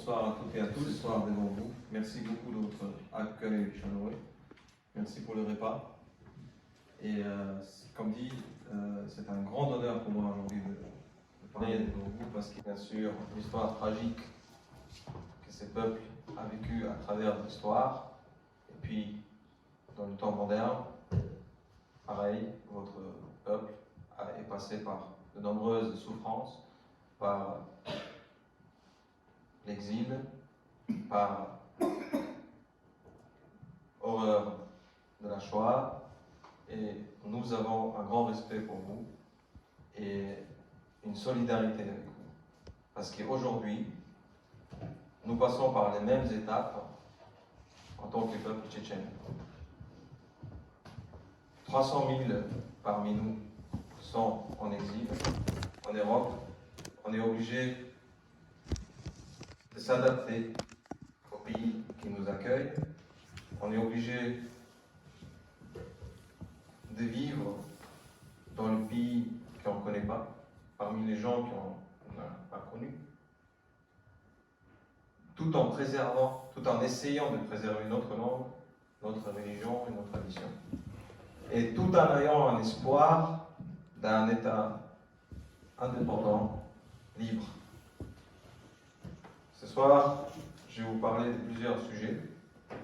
Bonsoir à toutes et à tous ce soir devant vous. Merci beaucoup de votre accueil chaleureux. Merci pour le repas. Et comme dit, c'est un grand honneur pour moi aujourd'hui de parler devant vous parce que bien sûr l'histoire tragique que ce peuple a vécu à travers l'histoire et puis dans le temps moderne, pareil, votre peuple est passé par de nombreuses souffrances, par l'exil, par horreur de la Shoah, et nous avons un grand respect pour vous et une solidarité avec vous. Parce qu'aujourd'hui, nous passons par les mêmes étapes en tant que peuple tchétchène. 300 000 parmi nous sont en exil en Europe. On est obligé de s'adapter au pays qui nous accueille. On est obligé de vivre dans le pays qu'on ne connaît pas, parmi les gens qu'on n'a pas connus, tout en préservant, tout en essayant de préserver notre langue, notre religion et notre tradition. Et tout en ayant un espoir d'un État indépendant, libre. Ce soir, je vais vous parler de plusieurs sujets.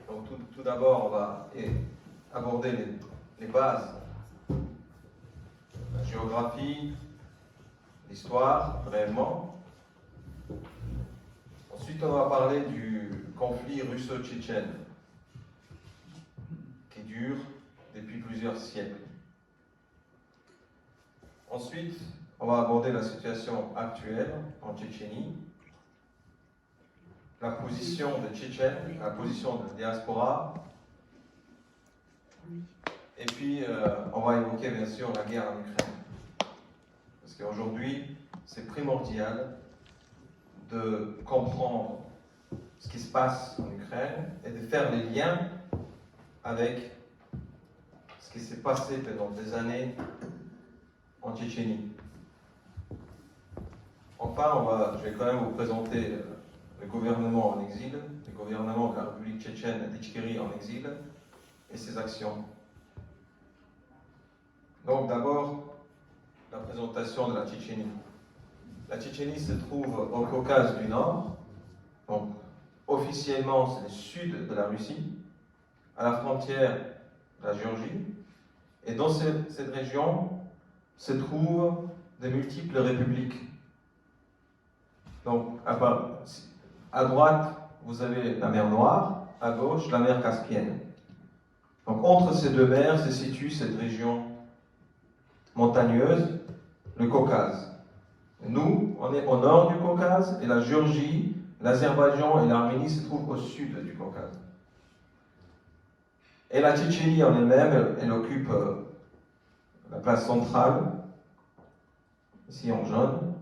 Donc tout d'abord, on va aborder les bases, la géographie, l'histoire, réellement. Ensuite, on va parler du conflit russo-tchétchène, qui dure depuis plusieurs siècles. Ensuite, on va aborder la situation actuelle en Tchétchénie, la position des Tchétchènes, la position de la diaspora. Et puis, on va évoquer bien sûr la guerre en Ukraine. Parce qu'aujourd'hui, c'est primordial de comprendre ce qui se passe en Ukraine et de faire les liens avec ce qui s'est passé pendant des années en Tchétchénie. Enfin, je vais quand même vous présenter le gouvernement en exil, le gouvernement de la République tchétchène d'Ichkérie en exil et ses actions. Donc d'abord, la présentation de la Tchétchénie. La Tchétchénie se trouve au Caucase du Nord, donc officiellement c'est le sud de la Russie, à la frontière de la Géorgie, et dans cette région se trouvent de multiples républiques. Donc à droite, vous avez la mer Noire, à gauche, la mer Caspienne. Donc entre ces deux mers se situe cette région montagneuse, le Caucase. Nous, on est au nord du Caucase, et la Géorgie, l'Azerbaïdjan et l'Arménie se trouvent au sud du Caucase. Et la Tchétchénie en elle-même, elle occupe la place centrale, ici en jaune,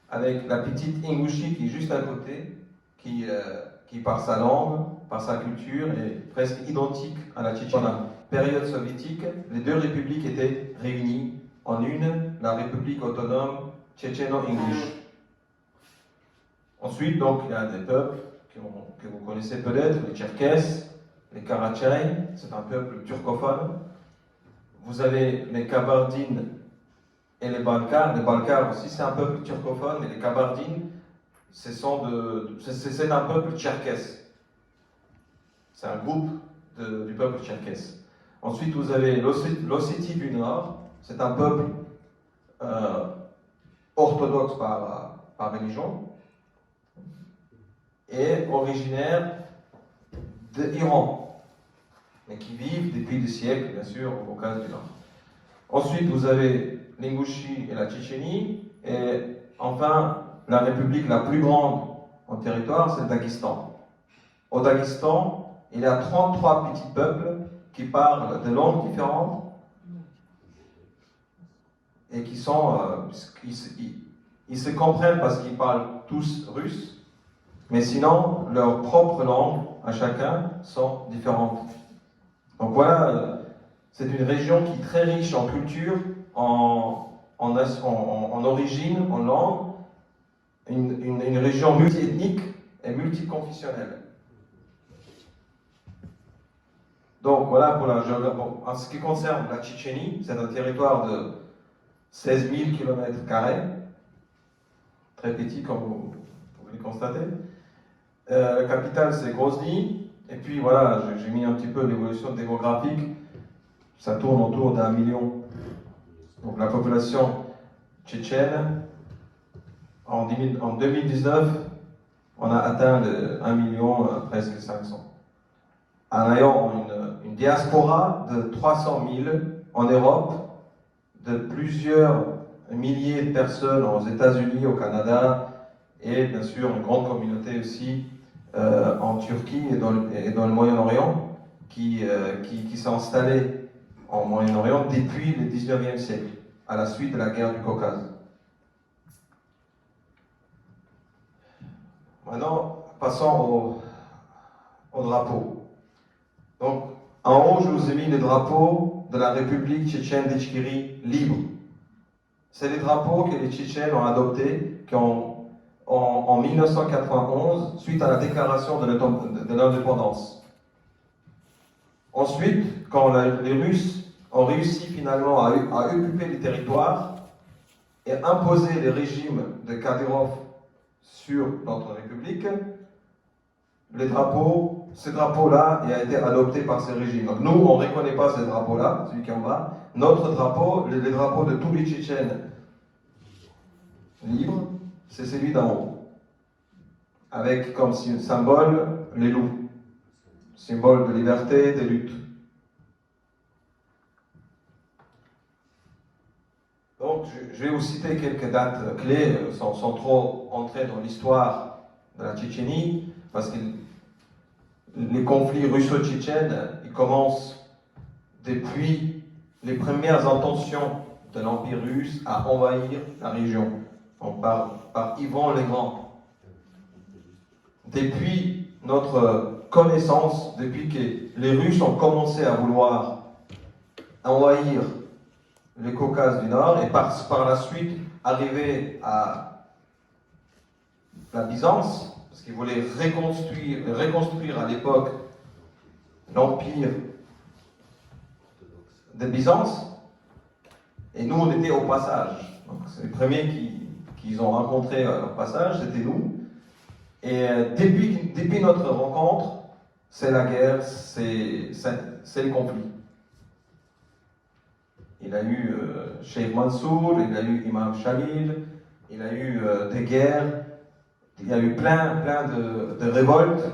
avec la petite Ingouchie qui est juste à côté, qui par sa langue, par sa culture, est presque identique à la Tchétchénie. Pendant la période soviétique, les deux républiques étaient réunies en une, la République autonome tchétchéno-ingouche. Ensuite, donc, il y a des peuples que vous connaissez peut-être, les Tcherkesses, les Karachay, c'est un peuple turcophone. Vous avez les Kabardines et les Balkars. Les Balkars aussi, c'est un peuple turcophone, et les Kabardines, c'est un peuple tcherkesse. C'est un groupe du peuple tcherkesse. Ensuite, vous avez l'Ossétie du Nord, c'est un peuple orthodoxe par religion, et originaire d'Iran, mais qui vivent depuis des siècles, bien sûr, au Caucase du Nord. Ensuite, vous avez l'Ingouchie et la Tchétchénie, et enfin, la république la plus grande en territoire, c'est le Daghestan. Au Daghestan, il y a 33 petits peuples qui parlent de langues différentes et qui sont, ils se comprennent parce qu'ils parlent tous russe, mais sinon, leurs propres langues à chacun sont différentes. Donc voilà, c'est une région qui est très riche en culture, en origine, en langue, une région multiethnique et multiconfessionnelle. Donc voilà pour la géographie. Bon, en ce qui concerne la Tchétchénie, c'est un territoire de 16 000 km², très petit comme vous pouvez le constater. La capitale c'est Grozny, et puis voilà, j'ai mis un petit peu l'évolution démographique, ça tourne autour d'1 million. Donc la population tchétchène, en 2019, on a atteint le 1 million, presque 500. En ayant une diaspora de 300 000 en Europe, de plusieurs milliers de personnes aux États-Unis, au Canada, et bien sûr une grande communauté aussi en Turquie et dans le Moyen-Orient qui s'est installée en Moyen-Orient depuis le 19e siècle, à la suite de la guerre du Caucase. Maintenant, passons au drapeau. Donc, en haut, je vous ai mis le drapeau de la République tchétchène d'Itchkiri libre. C'est les drapeaux que les Tchétchènes ont adoptés en 1991, suite à la déclaration de l'indépendance. Ensuite, quand les Russes ont réussi finalement à occuper les territoires et imposer les régimes de Kadyrov sur notre République, ce drapeau-là a été adopté par ces régimes. Donc nous, on ne reconnaît pas ce drapeau-là, celui qui est en bas. Notre drapeau, le drapeau de tous les Tchétchènes libres, c'est celui d'en haut. Avec comme symbole les loups. Symbole de liberté, de lutte. Donc je vais vous citer quelques dates clés, sans trop entrer dans l'histoire de la Tchétchénie, parce que les conflits russo-tchétchènes, ils commencent depuis les premières intentions de l'Empire russe à envahir la région, donc par Ivan le Grand. Depuis notre connaissance, depuis que les Russes ont commencé à vouloir envahir le Caucase du Nord et par la suite arriver à la Byzance, parce qu'ils voulaient reconstruire à l'époque l'empire de Byzance, et nous on était au passage. Donc c'est les premiers qu'ils ont rencontrés au passage, c'était nous. Et depuis notre rencontre, c'est la guerre, c'est le conflit. Il a eu Sheikh Mansour, il a eu Imam Khalil, il a eu des guerres, il y a eu plein de révoltes,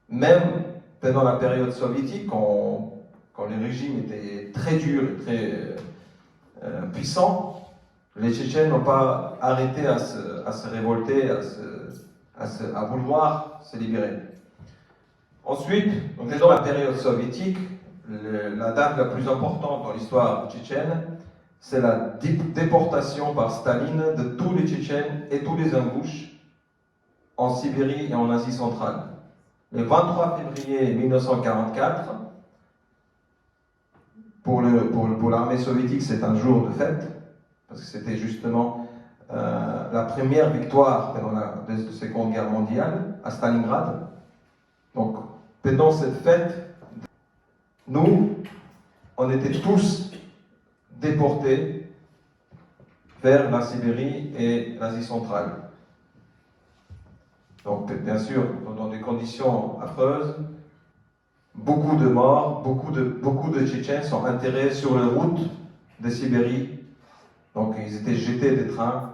même pendant la période soviétique, quand les régimes étaient très durs et très puissants, les Tchétchènes n'ont pas arrêté à se révolter, à vouloir se libérer. Ensuite, donc dans la période soviétique, la date la plus importante dans l'histoire tchétchène, c'est la déportation par Staline de tous les Tchétchènes et tous les Ingouches en Sibérie et en Asie centrale. Le 23 février 1944, pour l'armée soviétique, c'est un jour de fête, parce que c'était justement la première victoire pendant la Seconde Guerre mondiale à Stalingrad. Donc, pendant cette fête, nous, on était tous déportés vers la Sibérie et l'Asie centrale. Donc, bien sûr, dans des conditions affreuses, beaucoup de morts, beaucoup de Tchétchènes sont enterrés sur les routes de Sibérie. Donc, ils étaient jetés des trains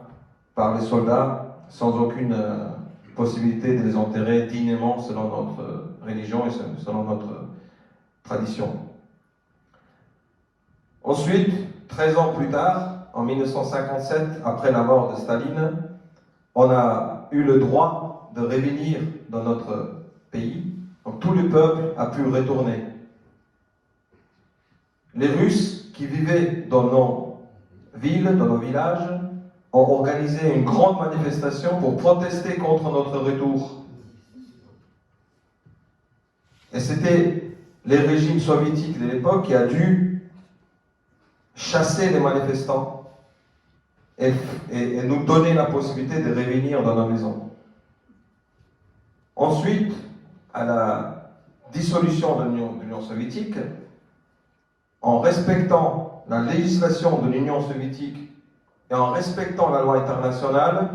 par les soldats sans aucune possibilité de les enterrer dignement selon notre religion et selon notre tradition. Ensuite, 13 ans plus tard, en 1957, après la mort de Staline, on a eu le droit de revenir dans notre pays. Donc tout le peuple a pu retourner. Les Russes qui vivaient dans nos villes, dans nos villages, ont organisé une grande manifestation pour protester contre notre retour. Et c'était les régimes soviétiques de l'époque qui a dû chasser les manifestants et nous donner la possibilité de revenir dans nos maisons. Ensuite, à la dissolution de l'Union soviétique, en respectant la législation de l'Union soviétique et en respectant la loi internationale,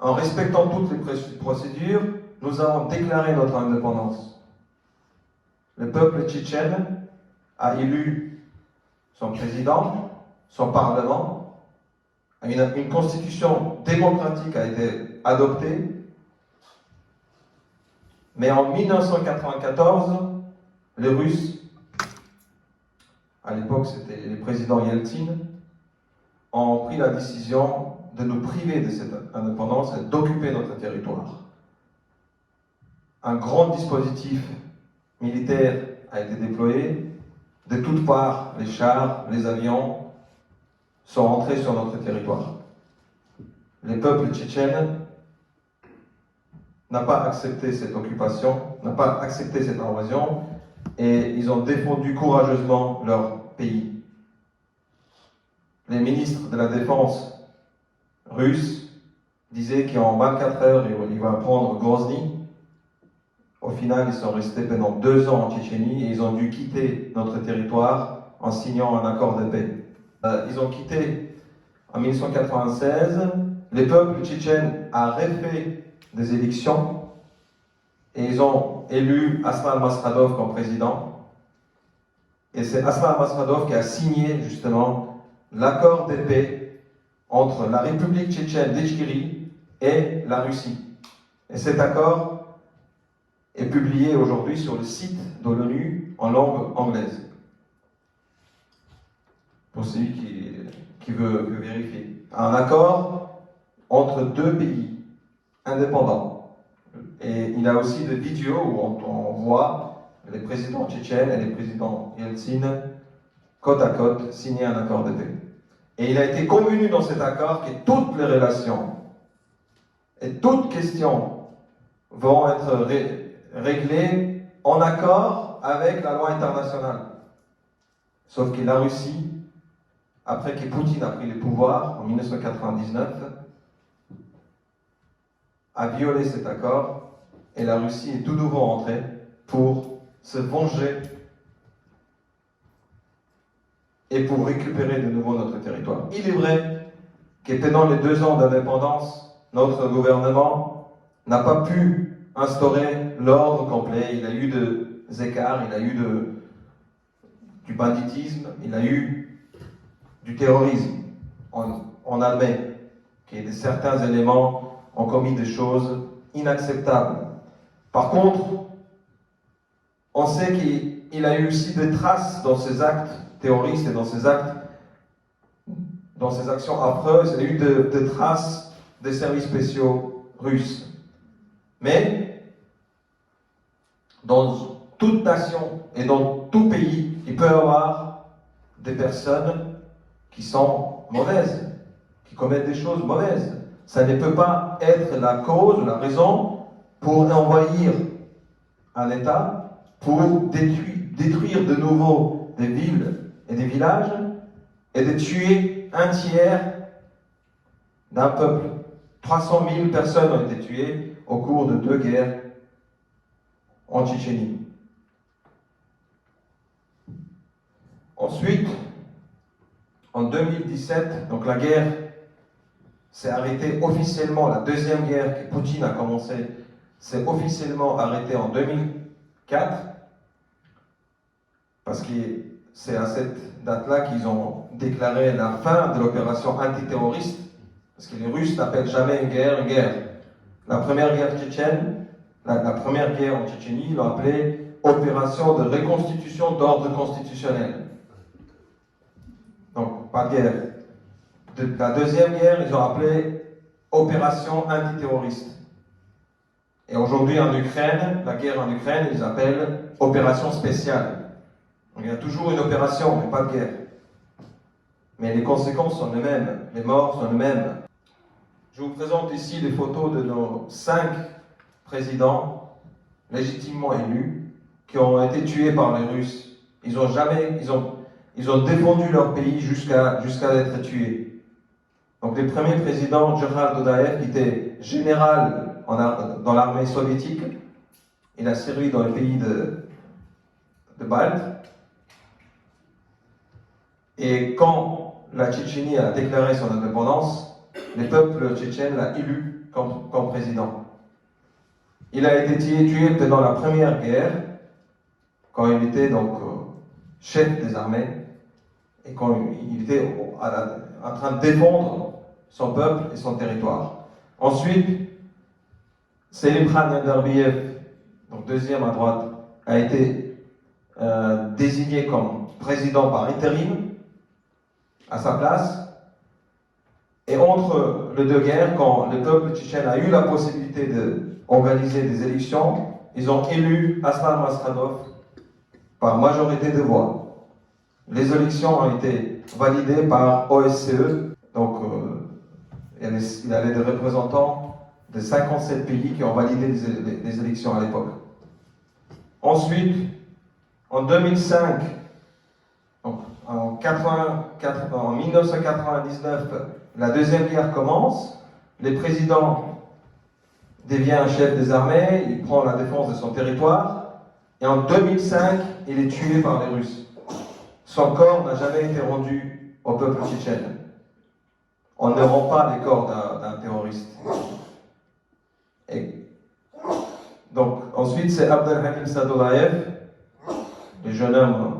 en respectant toutes les procédures, nous avons déclaré notre indépendance. Le peuple tchétchène a élu son président, son parlement, une constitution démocratique a été adoptée, mais en 1994, les Russes, à l'époque c'était le président Yeltsin, ont pris la décision de nous priver de cette indépendance et d'occuper notre territoire. Un grand dispositif militaire a été déployé. De toutes parts, les chars, les avions sont entrés sur notre territoire. Les peuples tchétchènes n'ont pas accepté cette occupation, n'ont pas accepté cette invasion, et ils ont défendu courageusement leur pays. Les ministres de la Défense russes disaient qu'en 24 heures, ils vont prendre Grozny. Au final, ils sont restés pendant 2 ans en Tchétchénie et ils ont dû quitter notre territoire en signant un accord de paix. Ils ont quitté en 1996. Le peuple tchétchène a refait des élections et ils ont élu Aslan Maskhadov comme président. Et c'est Aslan Maskhadov qui a signé justement l'accord de paix entre la République tchétchène d'Itchyrie et la Russie. Et cet accord est publié aujourd'hui sur le site de l'ONU en langue anglaise. Pour celui qui veut vérifier. Un accord entre 2 pays indépendants. Et il y a aussi des vidéos où on voit les présidents tchétchènes et les présidents Yeltsin côte à côte signer un accord de paix. Et il a été convenu dans cet accord que toutes les relations et toutes questions vont être réglées en accord avec la loi internationale. Sauf que la Russie, après que Poutine a pris le pouvoir en 1999, a violé cet accord et la Russie est tout nouveau entrée pour se venger et pour récupérer de nouveau notre territoire. Il est vrai que pendant les 2 ans d'indépendance, notre gouvernement n'a pas pu instaurer l'ordre complet. Il y a eu des écarts, il y a eu du banditisme, il y a eu du terrorisme. On admet que certains éléments ont commis des choses inacceptables. Par contre, on sait qu'il y a eu aussi des traces dans ces actes terroristes et dans ces actions affreuses. Il y a eu des traces des services spéciaux russes. Mais dans toute nation et dans tout pays, il peut y avoir des personnes qui sont mauvaises, qui commettent des choses mauvaises. Ça ne peut pas être la cause, la raison pour envahir un État, pour détruire de nouveau des villes et des villages et de tuer un tiers d'un peuple. 300 000 personnes ont été tuées au cours de 2 guerres en Tchétchénie. Ensuite, en 2017, donc la guerre s'est arrêtée officiellement, la 2e guerre que Poutine a commencée s'est officiellement arrêtée en 2004, parce que c'est à cette date-là qu'ils ont déclaré la fin de l'opération antiterroriste, parce que les Russes n'appellent jamais une guerre une guerre. La première guerre tchétchène, la première guerre en Tchétchénie, ils l'ont appelée opération de reconstitution d'ordre constitutionnel. Donc, pas de guerre. La 2e guerre, ils ont appelé opération antiterroriste. Et aujourd'hui en Ukraine, la guerre en Ukraine, ils appellent opération spéciale. Donc il y a toujours une opération, mais pas de guerre. Mais les conséquences sont les mêmes, les morts sont les mêmes. Je vous présente ici les photos de nos 5 présidents légitimement élus qui ont été tués par les Russes. Ils ont défendu leur pays jusqu'à être tués. Donc les premiers présidents, Djeral Dodaev, qui était général dans l'armée soviétique, il a servi dans les pays de Balte. Et quand la Tchétchénie a déclaré son indépendance, les peuples tchétchènes l'ont élu comme président. Il a été tué pendant la première guerre, quand il était donc chef des armées, et quand il était en train de défendre son peuple et son territoire. Ensuite, Selim Khan Yandarbiyev, donc deuxième à droite, a été désigné comme président par intérim à sa place. Et entre les deux guerres, quand le peuple tchétchène a eu la possibilité d'organiser des élections, ils ont élu Aslan Maskhadov par majorité de voix. Les élections ont été validées par OSCE, donc il y avait des représentants de 57 pays qui ont validé les élections à l'époque. Ensuite, en 2005, donc en 1999, la deuxième guerre commence. Le président devient un chef des armées, il prend la défense de son territoire, et en 2005, il est tué par les Russes. Son corps n'a jamais été rendu au peuple tchétchène. On ne rend pas les corps d'un terroriste. Et donc, ensuite, c'est Abdelhakim Sadoulayev, le jeune homme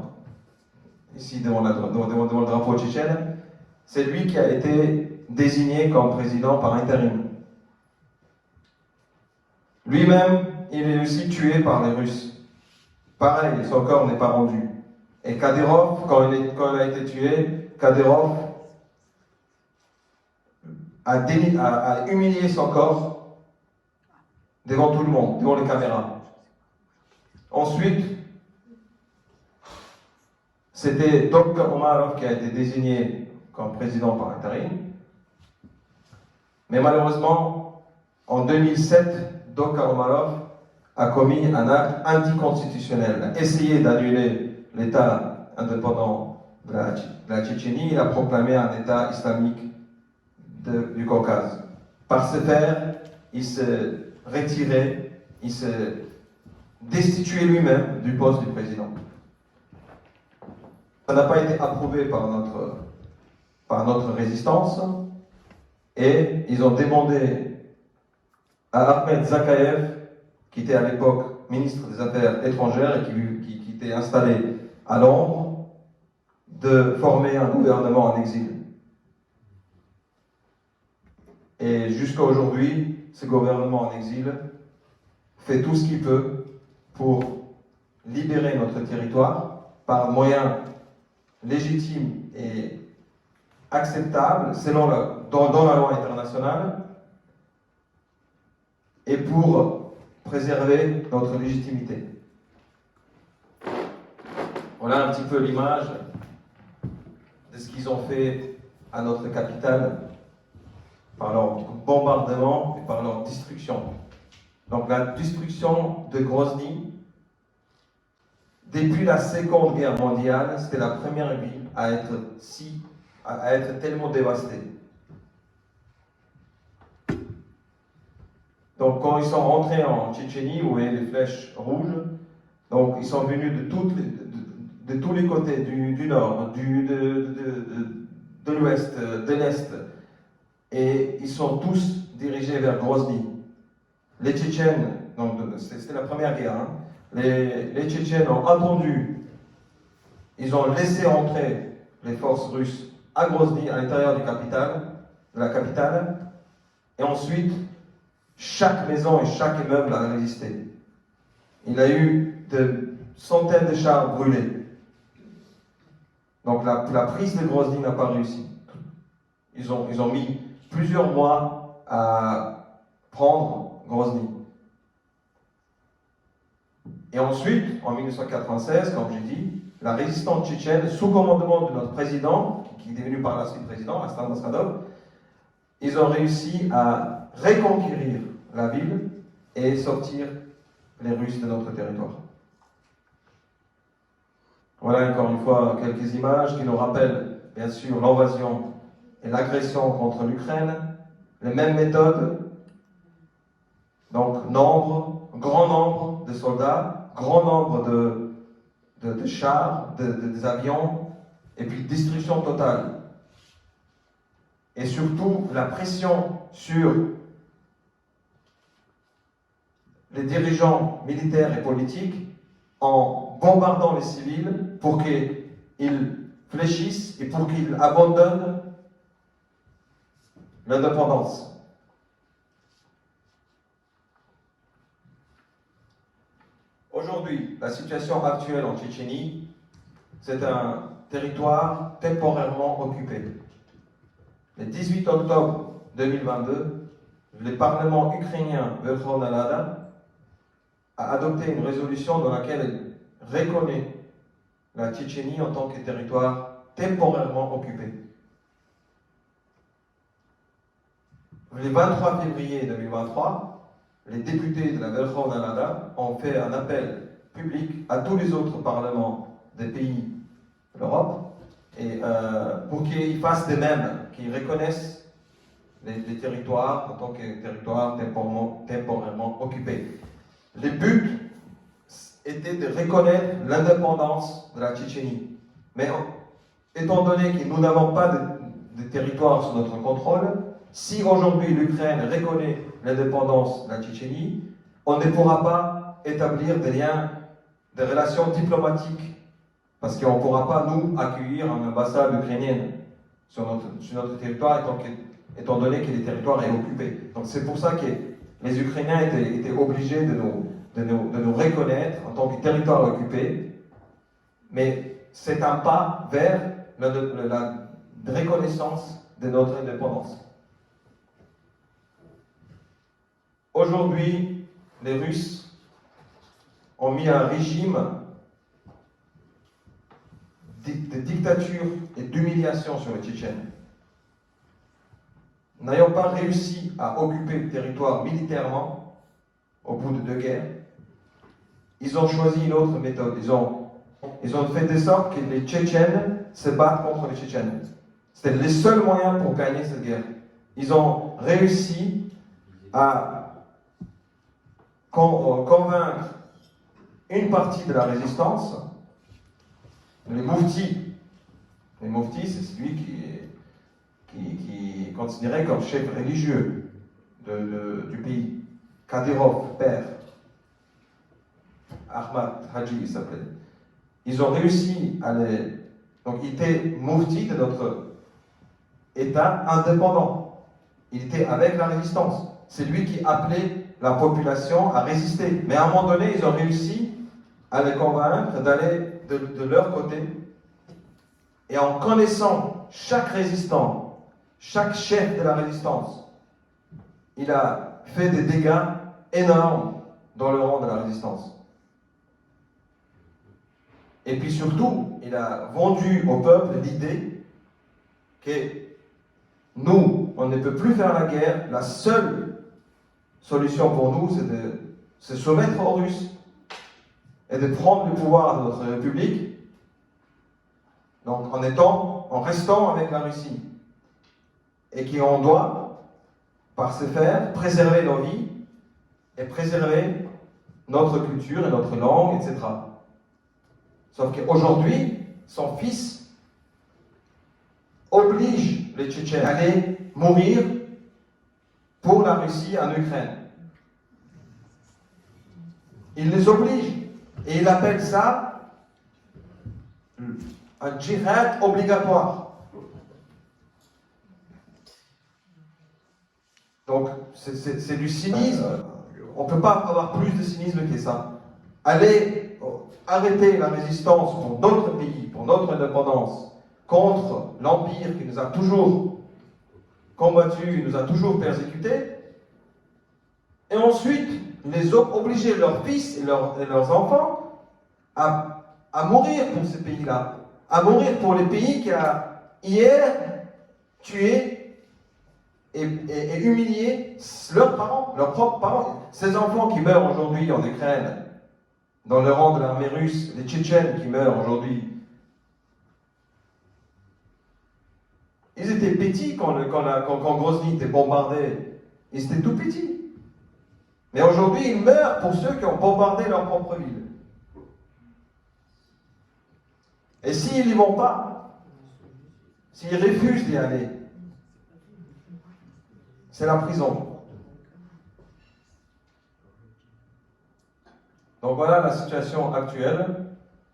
ici devant le drapeau tchétchène. C'est lui qui a été désigné comme président par intérim. Lui-même, il est aussi tué par les Russes. Pareil, son corps n'est pas rendu. Et Kadyrov, quand il a été tué, Kadyrov a humilié son corps devant tout le monde, devant les caméras. Ensuite, c'était Dr Omarov qui a été désigné comme président par intérim. Mais malheureusement, en 2007, Dr Omarov a commis un acte anticonstitutionnel, a essayé d'annuler l'État indépendant de la Tchétchénie. Il a proclamé un État islamique du Caucase. Par ce faire, il s'est retiré, il s'est destitué lui-même du poste du président. Ça n'a pas été approuvé par notre résistance, et ils ont demandé à Ahmed Zakayev, qui était à l'époque ministre des Affaires étrangères et qui était installé à Londres, de former un gouvernement en exil. Et jusqu'à aujourd'hui, ce gouvernement en exil fait tout ce qu'il peut pour libérer notre territoire par moyens légitimes et acceptables dans la loi internationale, et pour préserver notre légitimité. Voilà un petit peu l'image de ce qu'ils ont fait à notre capitale par leur bombardement et par leur destruction. Donc la destruction de Grozny, depuis la Seconde Guerre mondiale, c'était la première ville à être tellement dévastée. Donc quand ils sont rentrés en Tchétchénie, où il y a les flèches rouges, donc ils sont venus de tous les côtés, du nord, de l'ouest, de l'est, et ils sont tous dirigés vers Grozny. Les Tchétchènes, donc c'était la première guerre, hein, les Tchétchènes ont attendu, ils ont laissé entrer les forces russes à Grozny, à l'intérieur de la capitale, et ensuite, chaque maison et chaque immeuble a résisté. Il y a eu de centaines de chars brûlés. Donc la prise de Grozny n'a pas réussi. Ils ont mis plusieurs mois à prendre Grozny. Et ensuite, en 1996, comme j'ai dit, la résistance tchétchène, sous commandement de notre président, qui est devenu par la suite président, Aslan Maskhadov, ils ont réussi à reconquérir la ville et sortir les Russes de notre territoire. Voilà encore une fois quelques images qui nous rappellent bien sûr l'invasion et l'agression contre l'Ukraine, les mêmes méthodes, donc grand nombre de soldats, grand nombre de chars, des avions, et puis destruction totale. Et surtout la pression sur les dirigeants militaires et politiques en bombardant les civils pour qu'ils fléchissent et pour qu'ils abandonnent l'indépendance. Aujourd'hui, la situation actuelle en Tchétchénie, c'est un territoire temporairement occupé. Le 18 octobre 2022, le Parlement ukrainien Verkhovna Rada a adopté une résolution dans laquelle elle reconnaît la Tchétchénie en tant que territoire temporairement occupé. Le 23 février 2023, les députés de la Verkhovna Rada ont fait un appel public à tous les autres parlements des pays de l'Europe et pour qu'ils fassent de même, qu'ils reconnaissent les territoires en tant que territoires temporairement occupés. Le but était de reconnaître l'indépendance de la Tchétchénie. Mais étant donné que nous n'avons pas de territoire sous notre contrôle, si aujourd'hui l'Ukraine reconnaît l'indépendance de la Tchétchénie, on ne pourra pas établir des liens, des relations diplomatiques, parce qu'on ne pourra pas, nous, accueillir une ambassade ukrainienne sur notre territoire, étant donné que le territoire est occupé. Donc c'est pour ça que les Ukrainiens étaient obligés de nous reconnaître en tant que territoire occupé, mais c'est un pas vers la reconnaissance de notre indépendance. Aujourd'hui, les Russes ont mis un régime de dictature et d'humiliation sur les Tchétchènes. N'ayant pas réussi à occuper le territoire militairement au bout de 2 guerres, ils ont choisi une autre méthode. Ils ont fait de sorte que les Tchétchènes se battent contre les Tchétchènes. C'était le seul moyen pour gagner cette guerre. Ils ont réussi à convaincre une partie de la résistance, les mouftis. Les mouftis, c'est celui qui est considéré comme chef religieux du pays. Kadyrov, père. Ahmad Haji, il s'appelait. Ils ont réussi à les... Donc, il était moufti de notre État indépendant. Il était avec la résistance. C'est lui qui appelait la population à résister. Mais à un moment donné, ils ont réussi à les convaincre d'aller de leur côté. Et en connaissant chaque résistant, chaque chef de la résistance, il a fait des dégâts énormes dans le rang de la résistance. Et puis surtout, il a vendu au peuple l'idée que nous, on ne peut plus faire la guerre, la seule solution pour nous, c'est de se soumettre aux Russes et de prendre le pouvoir de notre République, donc en restant avec la Russie. Et qu'on doit, par ce faire, préserver nos vies et préserver notre culture et notre langue, etc. Sauf qu'aujourd'hui, son fils oblige les Tchétchènes à aller mourir pour la Russie en Ukraine. Il les oblige. Et il appelle ça un djihad obligatoire. Donc, c'est du cynisme. On ne peut pas avoir plus de cynisme que ça. Aller arrêter la résistance pour notre pays, pour notre indépendance, contre l'Empire qui nous a toujours combattus, qui nous a toujours persécutés, et ensuite les obliger leurs fils et leurs enfants à mourir pour ces pays-là, à mourir pour les pays qui a hier tué et humilié leurs parents, leurs propres parents. Ces enfants qui meurent aujourd'hui en Ukraine, dans le rang de l'armée russe, les Tchétchènes qui meurent aujourd'hui, Ils étaient petits quand Grozny était bombardé. Ils étaient tout petits. Mais aujourd'hui, ils meurent pour ceux qui ont bombardé leur propre ville. Et s'ils n'y vont pas, s'ils refusent d'y aller, c'est la prison. Donc voilà la situation actuelle.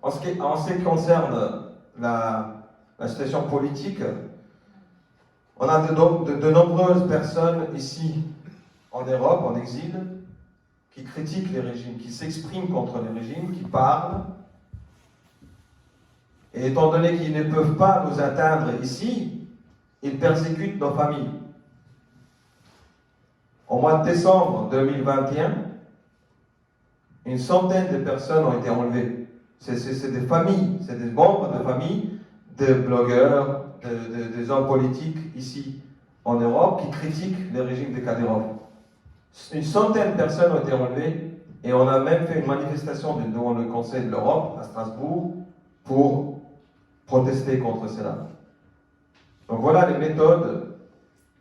En ce qui concerne la situation politique, on a de nombreuses personnes ici en Europe, en exil, qui critiquent les régimes, qui s'expriment contre les régimes, qui parlent. Et étant donné qu'ils ne peuvent pas nous atteindre ici, ils persécutent nos familles. Au mois de décembre 2021, une centaine de personnes ont été enlevées. C'est des familles, c'est des membres de familles, de blogueurs, des hommes politiques ici en Europe qui critiquent le régime de Kadyrov. Une centaine de personnes ont été enlevées et on a même fait une manifestation devant le Conseil de l'Europe à Strasbourg pour protester contre cela. Donc voilà les méthodes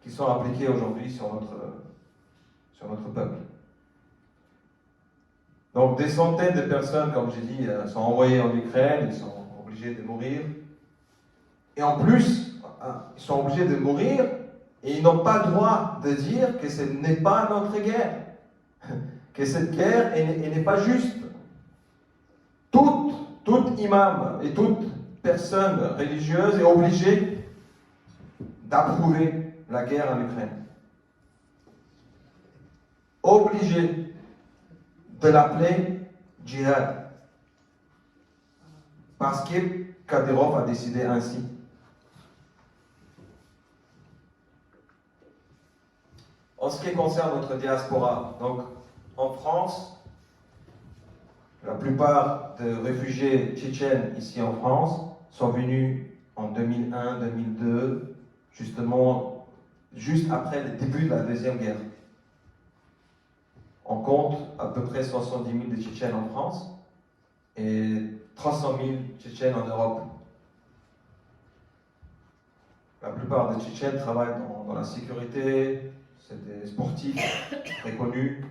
qui sont appliquées aujourd'hui sur notre peuple. Donc des centaines de personnes, comme j'ai dit, sont envoyées en Ukraine, ils sont obligés de mourir. Et en plus, ils sont obligés de mourir et ils n'ont pas le droit de dire que ce n'est pas notre guerre, que cette guerre n'est pas juste. Tout imam et toute personne religieuse est obligée d'approuver la guerre en Ukraine. Obligé de l'appeler djihad. Parce que Kadyrov a décidé ainsi. En ce qui concerne notre diaspora, donc en France, la plupart des réfugiés tchétchènes ici en France sont venus en 2001, 2002, justement, juste après le début de la Deuxième Guerre. On compte à peu près 70 000 de Tchétchènes en France et 300 000 Tchétchènes en Europe. La plupart des Tchétchènes travaillent dans la sécurité, c'est des sportifs très connus,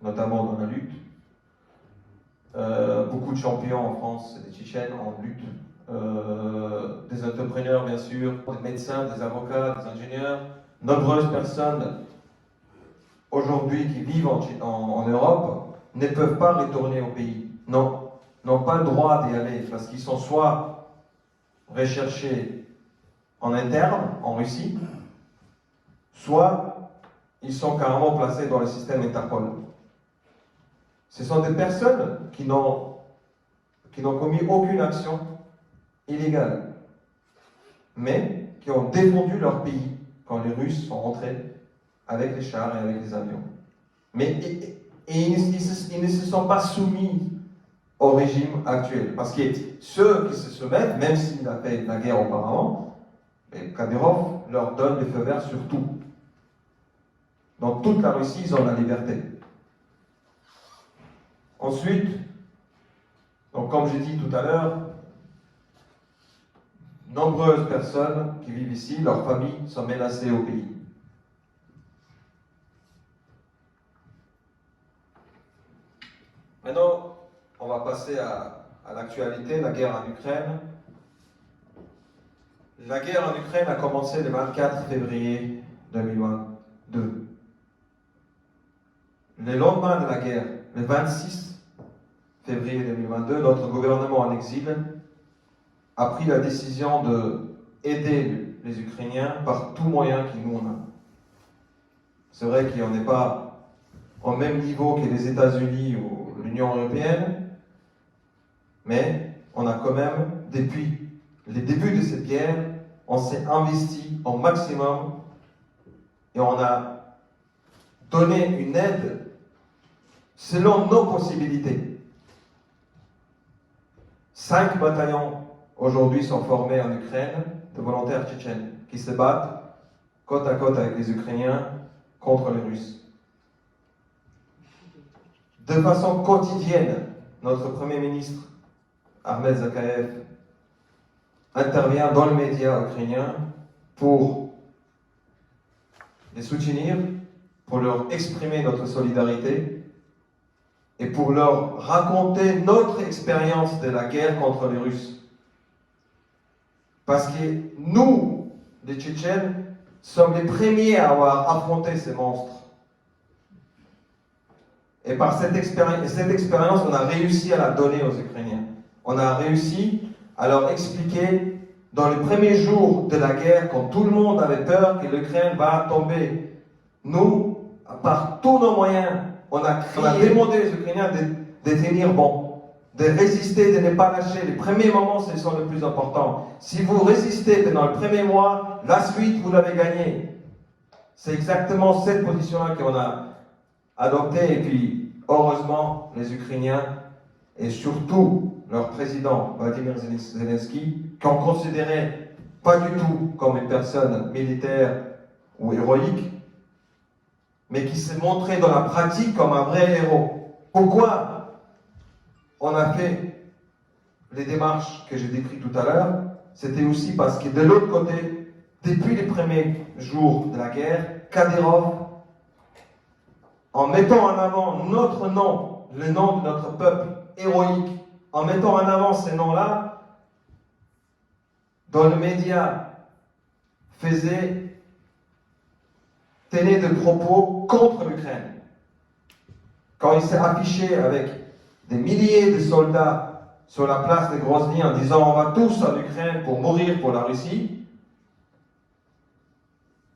notamment dans la lutte. Beaucoup de champions en France, c'est des Tchétchènes en lutte. Des entrepreneurs, bien sûr, des médecins, des avocats, des ingénieurs. Nombreuses personnes aujourd'hui qui vivent en Europe ne peuvent pas retourner au pays. Non, n'ont pas le droit d'y aller parce qu'ils sont soit recherchés en interne, en Russie, soit ils sont carrément placés dans le système Interpol. Ce sont des personnes qui n'ont commis aucune action illégale, mais qui ont défendu leur pays quand les Russes sont rentrés avec les chars et avec les avions. Mais ils ne se sont pas soumis au régime actuel. Parce que ceux qui se soumettent, même s'il a fait la guerre auparavant, Kadyrov leur donne le feu vert sur tout. Dans toute la Russie, ils ont la liberté. Ensuite, donc comme j'ai dit tout à l'heure, nombreuses personnes qui vivent ici, leurs familles sont menacées au pays. Maintenant, on va passer à l'actualité, la guerre en Ukraine. La guerre en Ukraine a commencé le 24 février 2022. Le lendemain de la guerre, le 26 février 2022, notre gouvernement en exil a pris la décision d'aider les Ukrainiens par tout moyen qu'il nous a. C'est vrai qu'on n'est pas au même niveau que les États-Unis ou l'Union européenne, mais on a quand même, depuis le début de cette guerre, on s'est investi au maximum et on a donné une aide selon nos possibilités. 5 bataillons aujourd'hui sont formés en Ukraine de volontaires tchétchènes qui se battent côte à côte avec les Ukrainiens contre les Russes. De façon quotidienne, notre Premier ministre, Armet Zakaev, intervient dans le média ukrainien pour les soutenir, pour leur exprimer notre solidarité et pour leur raconter notre expérience de la guerre contre les Russes. Parce que nous, les Tchétchènes, sommes les premiers à avoir affronté ces monstres. Et par cette expérience, on a réussi à la donner aux Ukrainiens. On a réussi à leur expliquer, dans les premiers jours de la guerre, quand tout le monde avait peur que l'Ukraine va tomber, nous, par tous nos moyens, on a demandé aux Ukrainiens de tenir bon, de résister, de ne pas lâcher. Les premiers moments, ce sont les plus importants. Si vous résistez pendant le premier mois, la suite, vous l'avez gagnée. C'est exactement cette position-là qu'on a adoptée. Et puis, heureusement, les Ukrainiens, et surtout leur président, Vladimir Zelensky, qu'on considérait pas du tout comme une personne militaire ou héroïque, mais qui s'est montré dans la pratique comme un vrai héros. Pourquoi on a fait les démarches que j'ai décrites tout à l'heure? C'était aussi parce que de l'autre côté, depuis les premiers jours de la guerre, Kadyrov, en mettant en avant notre nom, le nom de notre peuple héroïque, en mettant en avant ces noms-là, dans le média, tenait des propos contre l'Ukraine. Quand il s'est affiché avec des milliers de soldats sur la place de Grozny en disant on va tous en Ukraine pour mourir pour la Russie,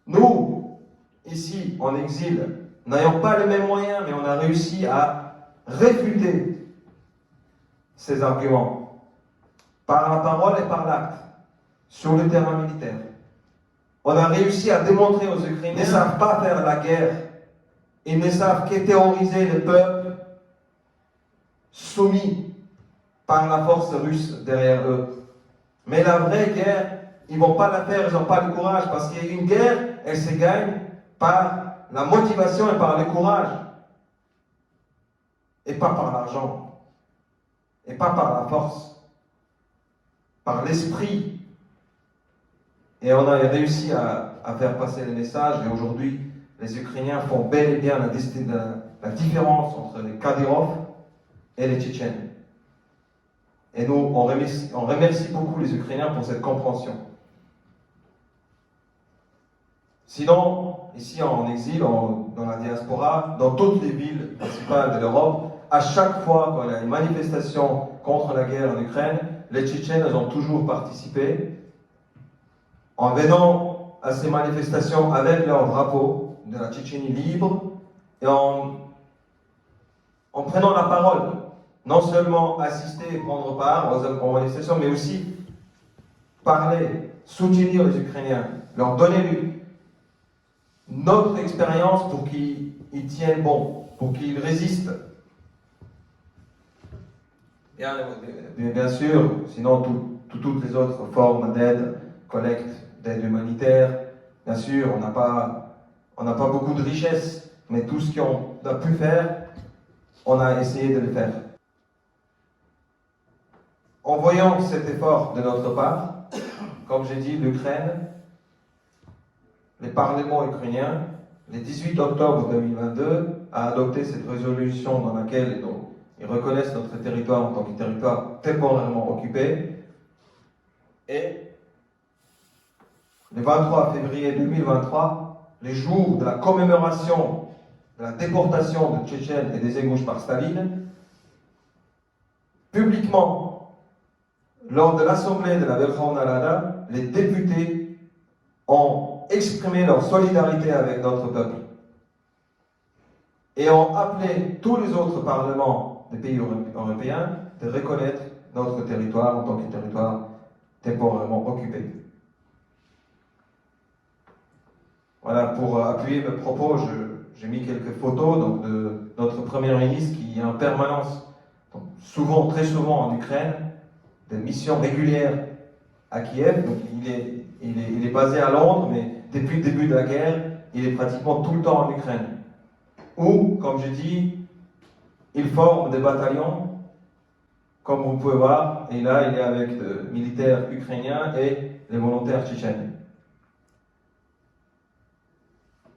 nous, ici, en exil, n'ayant pas les mêmes moyens, mais on a réussi à réfuter ces arguments par la parole et par l'acte sur le terrain militaire. On a réussi à démontrer aux Ukrainiens qu'ils ne savent pas faire la guerre. Ils ne savent que théoriser le peuple soumis par la force russe derrière eux. Mais la vraie guerre, ils ne vont pas la faire, ils n'ont pas le courage, parce qu'une guerre, elle se gagne par la motivation et par le courage. Et pas par l'argent. Et pas par la force. Par l'esprit. Et on a réussi à faire passer le message, et aujourd'hui, les Ukrainiens font bel et bien la différence entre les Kadyrov et les Tchétchènes. Et nous, on remercie beaucoup les Ukrainiens pour cette compréhension. Sinon, ici en exil, dans la diaspora, dans toutes les villes principales de l'Europe, à chaque fois qu'il y a une manifestation contre la guerre en Ukraine, les Tchétchènes ont toujours participé en venant à ces manifestations avec leur drapeau de la Tchétchénie libre et en prenant la parole, non seulement assister et prendre part aux manifestations, mais aussi parler, soutenir les Ukrainiens, leur donner notre expérience pour qu'ils tiennent bon, pour qu'ils résistent. Bien sûr, sinon toutes les autres formes d'aide, collecte d'aide humanitaire, bien sûr, on n'a pas beaucoup de richesses, mais tout ce qu'on a pu faire, on a essayé de le faire. En voyant cet effort de notre part, comme j'ai dit, l'Ukraine, le Parlement ukrainien, le 18 octobre 2022, a adopté cette résolution dans laquelle ils reconnaissent notre territoire en tant que territoire temporairement occupé. Et le 23 février 2023, les jours de la commémoration de la déportation de Tchétchènes et des Ingouches par Staline, publiquement, lors de l'Assemblée de la Verkhovna Rada, les députés ont exprimé leur solidarité avec notre peuple et ont appelé tous les autres parlements des pays européens de reconnaître notre territoire en tant que territoire temporairement occupé. Voilà, pour appuyer mes propos, j'ai mis quelques photos de notre Premier ministre qui est en permanence, très souvent en Ukraine, des missions régulières à Kiev. Donc il est basé à Londres, mais depuis le début de la guerre, il est pratiquement tout le temps en Ukraine. Ou, comme je dis, il forme des bataillons, comme vous pouvez voir, et là il est avec des militaires ukrainiens et les volontaires tchétchènes.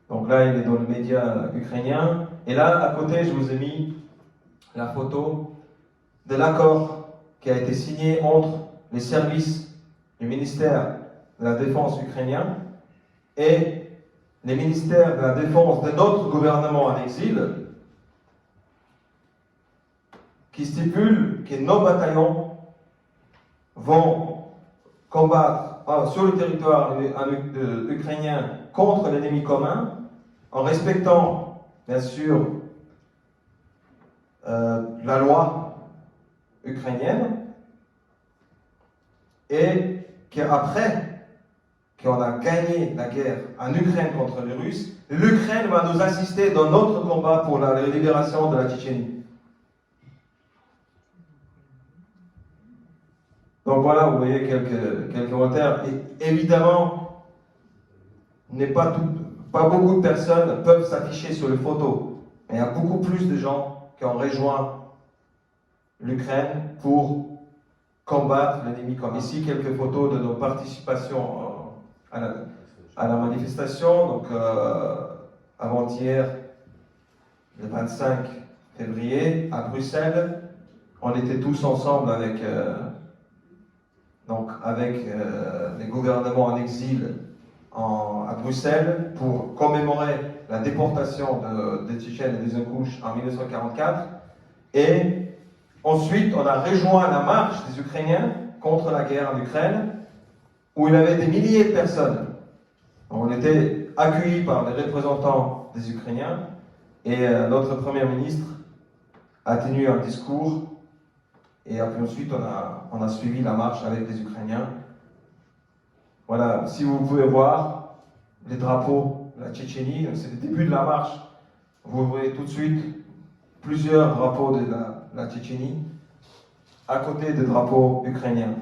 Donc là, il est dans le média ukrainien. Et là, à côté, je vous ai mis la photo de l'accord qui a été signé entre les services du ministère de la Défense ukrainien et les ministères de la Défense de notre gouvernement en exil, qui stipule que nos bataillons vont combattre sur le territoire ukrainien contre l'ennemi commun, en respectant, bien sûr, la loi ukrainienne, et qu'après qu'on a gagné la guerre en Ukraine contre les Russes, l'Ukraine va nous assister dans notre combat pour la libération de la Tchétchénie. Donc voilà, vous voyez quelques commentaires. Et évidemment, pas beaucoup de personnes peuvent s'afficher sur les photos. Mais il y a beaucoup plus de gens qui ont rejoint l'Ukraine pour combattre l'ennemi. Comme ici, quelques photos de nos participations à la manifestation. Donc, avant-hier, le 25 février, à Bruxelles, on était tous ensemble avec les gouvernements en exil à Bruxelles pour commémorer la déportation des Tchétchènes et des Ingouches en 1944. Et ensuite, on a rejoint la marche des Ukrainiens contre la guerre en Ukraine, où il y avait des milliers de personnes. On était accueillis par les représentants des Ukrainiens et notre Premier ministre a tenu un discours. Et après, ensuite, on a suivi la marche avec les Ukrainiens. Voilà, si vous pouvez voir les drapeaux de la Tchétchénie, c'est le début de la marche. Vous voyez tout de suite plusieurs drapeaux de la Tchétchénie à côté des drapeaux ukrainiens.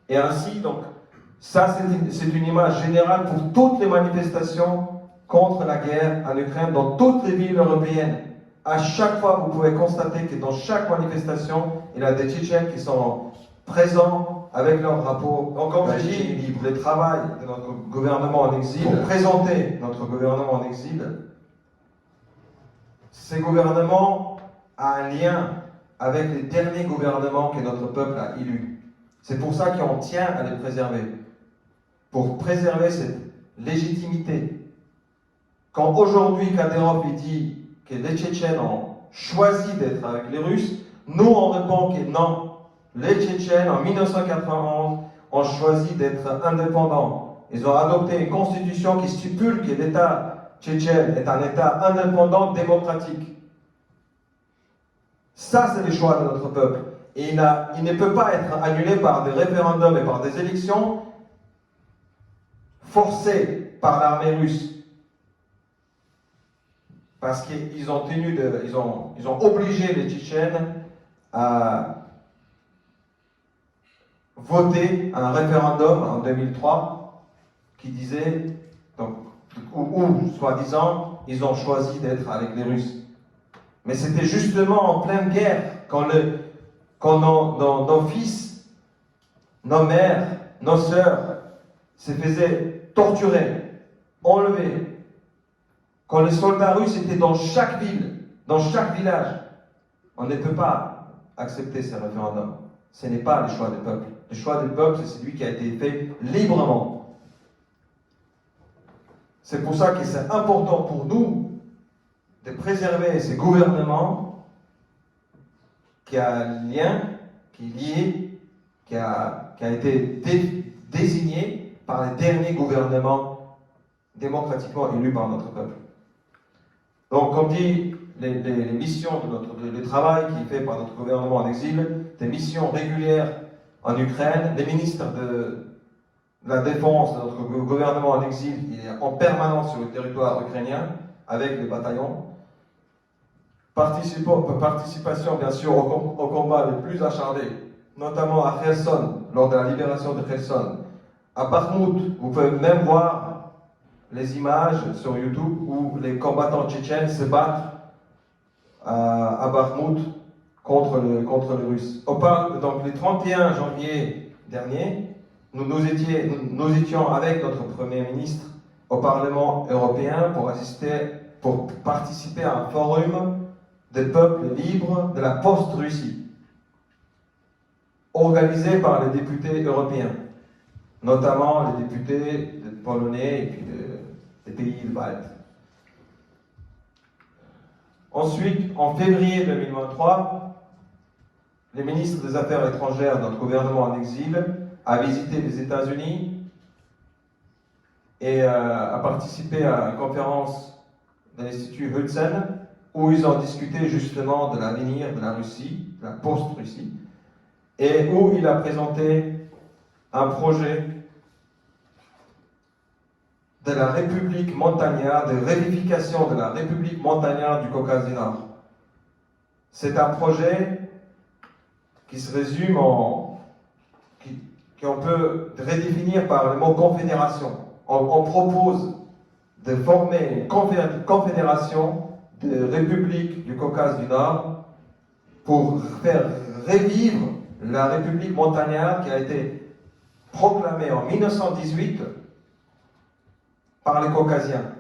Et ainsi, donc, ça c'est une image générale pour toutes les manifestations contre la guerre en Ukraine dans toutes les villes européennes. À chaque fois, vous pouvez constater que dans chaque manifestation, il y a des Tchétchènes qui sont présents avec leur drapeau. Donc, comme je dis, le travail de notre gouvernement en exil, pour présenter notre gouvernement en exil, ce gouvernement a un lien avec les derniers gouvernements que notre peuple a élus. C'est pour ça qu'on tient à les préserver. Pour préserver cette légitimité. Quand aujourd'hui Kadyrov dit que les Tchétchènes ont choisi d'être avec les Russes, nous on répond que non. Les Tchétchènes en 1991 ont choisi d'être indépendants. Ils ont adopté une constitution qui stipule que l'État tchétchène est un État indépendant démocratique. Ça c'est le choix de notre peuple. Et il ne peut pas être annulé par des référendums et par des élections forcées par l'armée russe. Parce qu'ils ont ils ont obligé les Tchétchènes à voter un référendum en 2003 qui disait, donc, où soi-disant, ils ont choisi d'être avec les Russes. Mais c'était justement en pleine guerre, quand nos fils, nos mères, nos sœurs se faisaient torturer, enlever. Quand les soldats russes étaient dans chaque ville, dans chaque village, on ne peut pas accepter ces référendums. Ce n'est pas le choix du peuple. Le choix du peuple, c'est celui qui a été fait librement. C'est pour ça que c'est important pour nous de préserver ces gouvernements qui a un lien, qui est lié, qui a été désigné par les derniers gouvernements démocratiquement élus par notre peuple. Donc, comme dit, les missions le travail qui est fait par notre gouvernement en exil, des missions régulières en Ukraine, les ministres de la Défense de notre gouvernement en exil, il est en permanence sur le territoire ukrainien avec les bataillons. Participation, bien sûr, au combat le plus acharné, notamment à Kherson, lors de la libération de Kherson. À Bakhmout, vous pouvez même voir les images sur YouTube où les combattants tchétchènes se battent à Bakhmout contre les Russes. Donc, le 31 janvier dernier, nous étions avec notre Premier ministre au Parlement européen pour participer à un forum des peuples libres de la post-Russie, organisé par les députés européens, notamment les députés polonais et puis des pays baltes. Ensuite, en février 2023, le ministre des Affaires étrangères de notre gouvernement en exil a visité les États-Unis et a participé à une conférence de l'Institut Hudson où ils ont discuté justement de l'avenir de la Russie, de la post-Russie, et où il a présenté un projet de la République montagnarde, de réunification de la République montagnarde du Caucase du Nord. C'est un projet qui se résume qu'on peut redéfinir par le mot confédération. On propose de former une confédération de républiques du Caucase du Nord pour faire revivre la République montagnarde qui a été proclamée en 1918 par les Caucasiens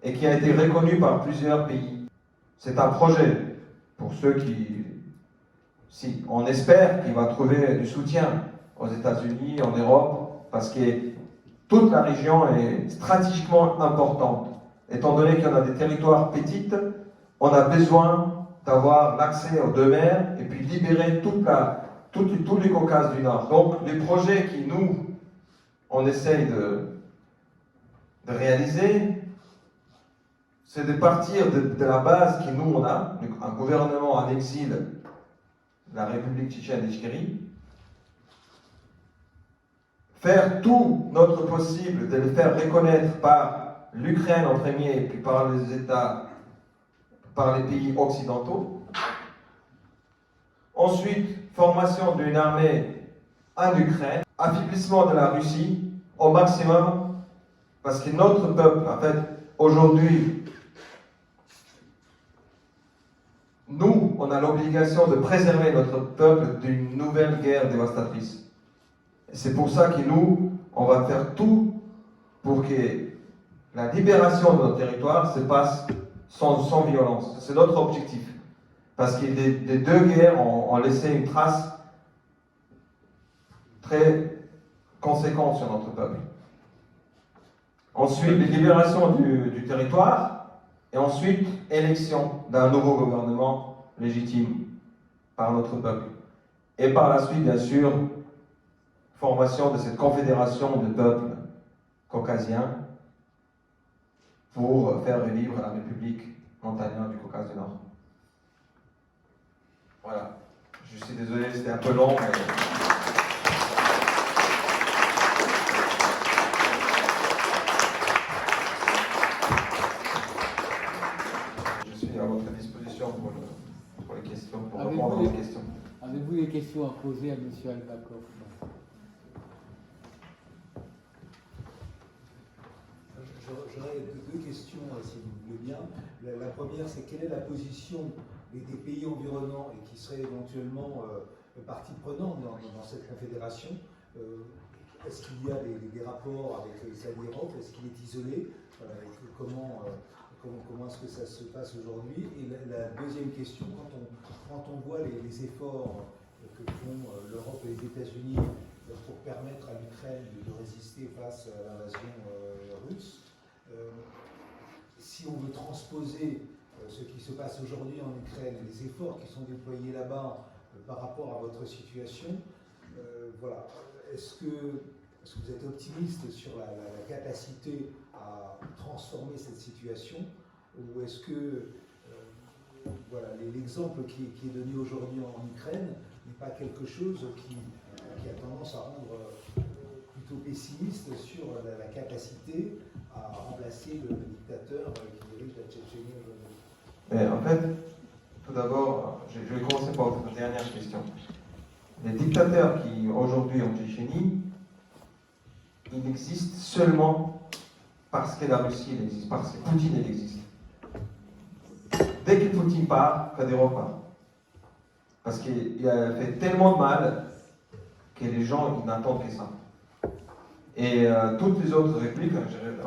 et qui a été reconnue par plusieurs pays. C'est un projet pour ceux si on espère qu'il va trouver du soutien aux États-Unis, en Europe, parce que toute la région est stratégiquement importante. Étant donné qu'il y en a des territoires petits, on a besoin d'avoir l'accès aux deux mers et puis libérer tout les Caucases du Nord. Donc les projets qui on essaye de réaliser, c'est de partir de la base on a, un gouvernement en exil de la République tchétchène d'Ichkérie, faire tout notre possible de le faire reconnaître par l'Ukraine en premier et puis par les États, par les pays occidentaux. Ensuite, formation d'une armée en Ukraine, affaiblissement de la Russie au maximum, parce que notre peuple, en fait, aujourd'hui, nous, on a l'obligation de préserver notre peuple d'une nouvelle guerre dévastatrice. C'est pour ça que on va faire tout pour que la libération de notre territoire se passe sans violence. C'est notre objectif. Parce que les deux guerres ont laissé une trace très conséquente sur notre peuple. Ensuite, libération du territoire. Et ensuite, élection d'un nouveau gouvernement légitime par notre peuple. Et par la suite, bien sûr, formation de cette confédération de peuples caucasiens pour faire revivre la République montagnarde du Caucase du Nord. Voilà. Je suis désolé, c'était un peu long, mais... Je suis à votre disposition pour les questions, pour répondre aux questions. Avez-vous des questions à poser à M. Albakov? J'aurais deux questions, si vous voulez bien. La première, c'est quelle est la position des pays environnants et qui seraient éventuellement partie prenante dans cette confédération? Est-ce qu'il y a des rapports avec Kadyrov? Est-ce qu'il est isolé? Comment est-ce que ça se passe aujourd'hui? Et la deuxième question, quand on voit les efforts que font l'Europe et les États-Unis pour permettre à l'Ukraine de résister face à l'invasion russe, si on veut transposer ce qui se passe aujourd'hui en Ukraine, les efforts qui sont déployés là-bas par rapport à votre situation, voilà. Est-ce que vous êtes optimiste sur la capacité à transformer cette situation, ou est-ce que voilà, l'exemple qui est donné aujourd'hui en Ukraine n'est pas quelque chose qui a tendance à rendre plutôt pessimiste sur la capacité à remplacer le dictateur qui dirige la Tchétchénie aujourd'hui? En fait, tout d'abord, je vais commencer par votre dernière question. Les dictateurs qui aujourd'hui en Tchétchénie, ils existent seulement parce que la Russie existe, parce que Poutine existe. Dès que Poutine part, Kadyrov part. Parce qu'il a fait tellement de mal que les gens ils n'attendent que ça. Et toutes les autres républiques,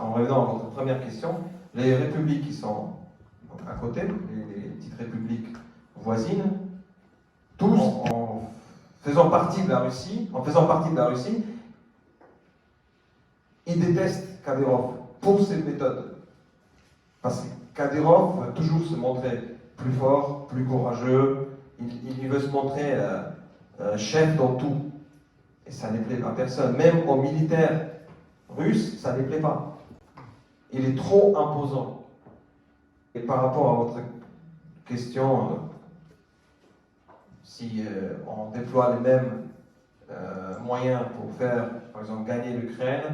en revenant à votre première question, les républiques qui sont à côté, les petites républiques voisines, tous en faisant partie de la Russie, ils détestent Kadyrov pour ses méthodes. Parce que Kadyrov veut toujours se montrer plus fort, plus courageux, il veut se montrer chef dans tout. Et ça ne plaît à personne. Même aux militaires russes, ça ne plaît pas. Il est trop imposant. Et par rapport à votre question, si on déploie les mêmes moyens pour faire, par exemple, gagner l'Ukraine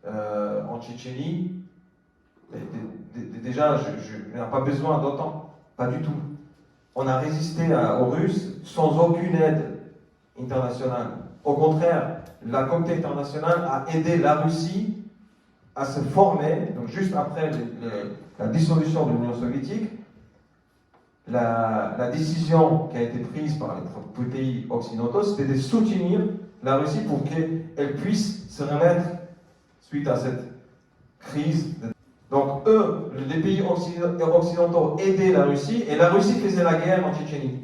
en Tchétchénie, déjà, je n'ai pas besoin d'autant. Pas du tout. On a résisté aux Russes sans aucune aide internationale. Au contraire, la communauté internationale a aidé la Russie à se former. Donc juste après la dissolution de l'Union soviétique, la décision qui a été prise par les pays occidentaux, c'était de soutenir la Russie pour qu'elle puisse se remettre suite à cette crise. Donc eux, les pays occidentaux aidaient la Russie, et la Russie faisait la guerre en Tchétchénie.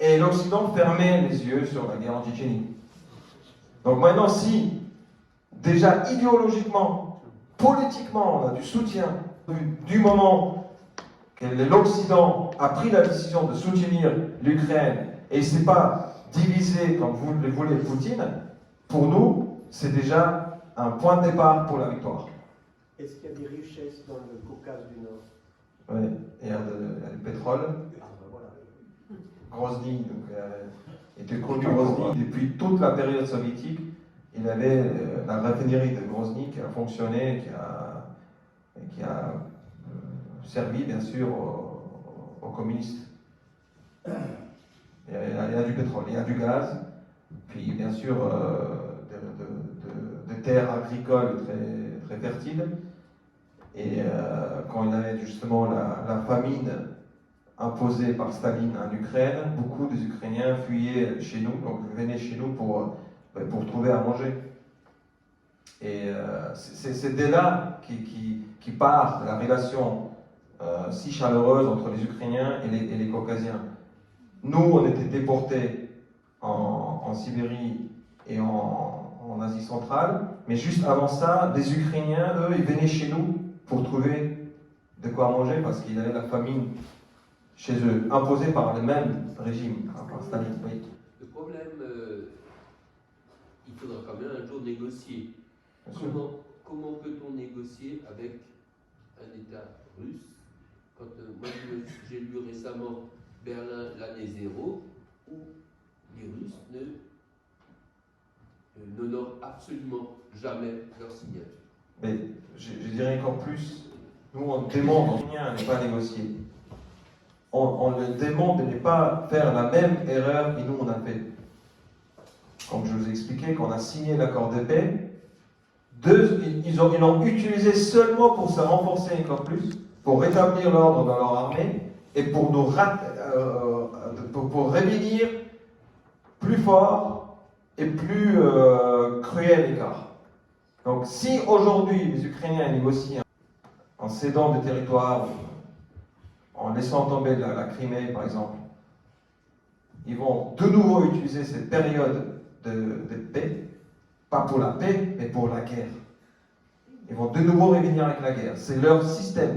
Et l'Occident fermait les yeux sur la guerre en Tchétchénie. Donc maintenant, si déjà idéologiquement, politiquement, on a du soutien du moment que l'Occident a pris la décision de soutenir l'Ukraine et il ne s'est pas divisé comme vous le voulez Poutine, pour nous, c'est déjà un point de départ pour la victoire. Est-ce qu'il y a des richesses dans le Caucase du Nord? Oui, il y a du pétrole. Ah, ben voilà. Grozny, donc, était connu Grozny depuis toute la période soviétique. Il avait la raffinerie de Grozny qui a fonctionné, qui a servi bien sûr aux communistes. Il y a du pétrole, il y a du gaz, puis bien sûr des terres agricoles très, très fertiles. Et quand il y avait justement la famine imposée par Staline en Ukraine, beaucoup des Ukrainiens fuyaient chez nous, donc venaient chez nous pour trouver à manger. Et c'est dès là qui part la relation si chaleureuse entre les Ukrainiens et les Caucasiens. Nous, on était déportés en Sibérie et en Asie centrale, mais juste avant ça, les Ukrainiens, eux, ils venaient chez nous pour trouver de quoi manger parce qu'il y avait la famine chez eux, imposée par le même régime, par Staline. Oui. Le problème, il faudra quand même un jour négocier. Bien sûr. Comment peut-on négocier avec un État russe quand moi j'ai lu récemment Berlin l'année zéro où les Russes n'honorent absolument jamais leur signature. Mais je dirais qu'en plus, nous on demande rien à ne pas négocier. On le demande de ne pas faire la même erreur que nous on a fait. Comme je vous ai expliqué, quand on a signé l'accord de paix, ils l'ont utilisé seulement pour se renforcer encore plus, pour rétablir l'ordre dans leur armée et pour nous pour revenir plus fort et plus cruel écart. Donc si aujourd'hui les Ukrainiens négocient en cédant des territoires, en laissant tomber la Crimée par exemple, ils vont de nouveau utiliser cette période de paix, pas pour la paix, mais pour la guerre. Ils vont de nouveau revenir avec la guerre. C'est leur système.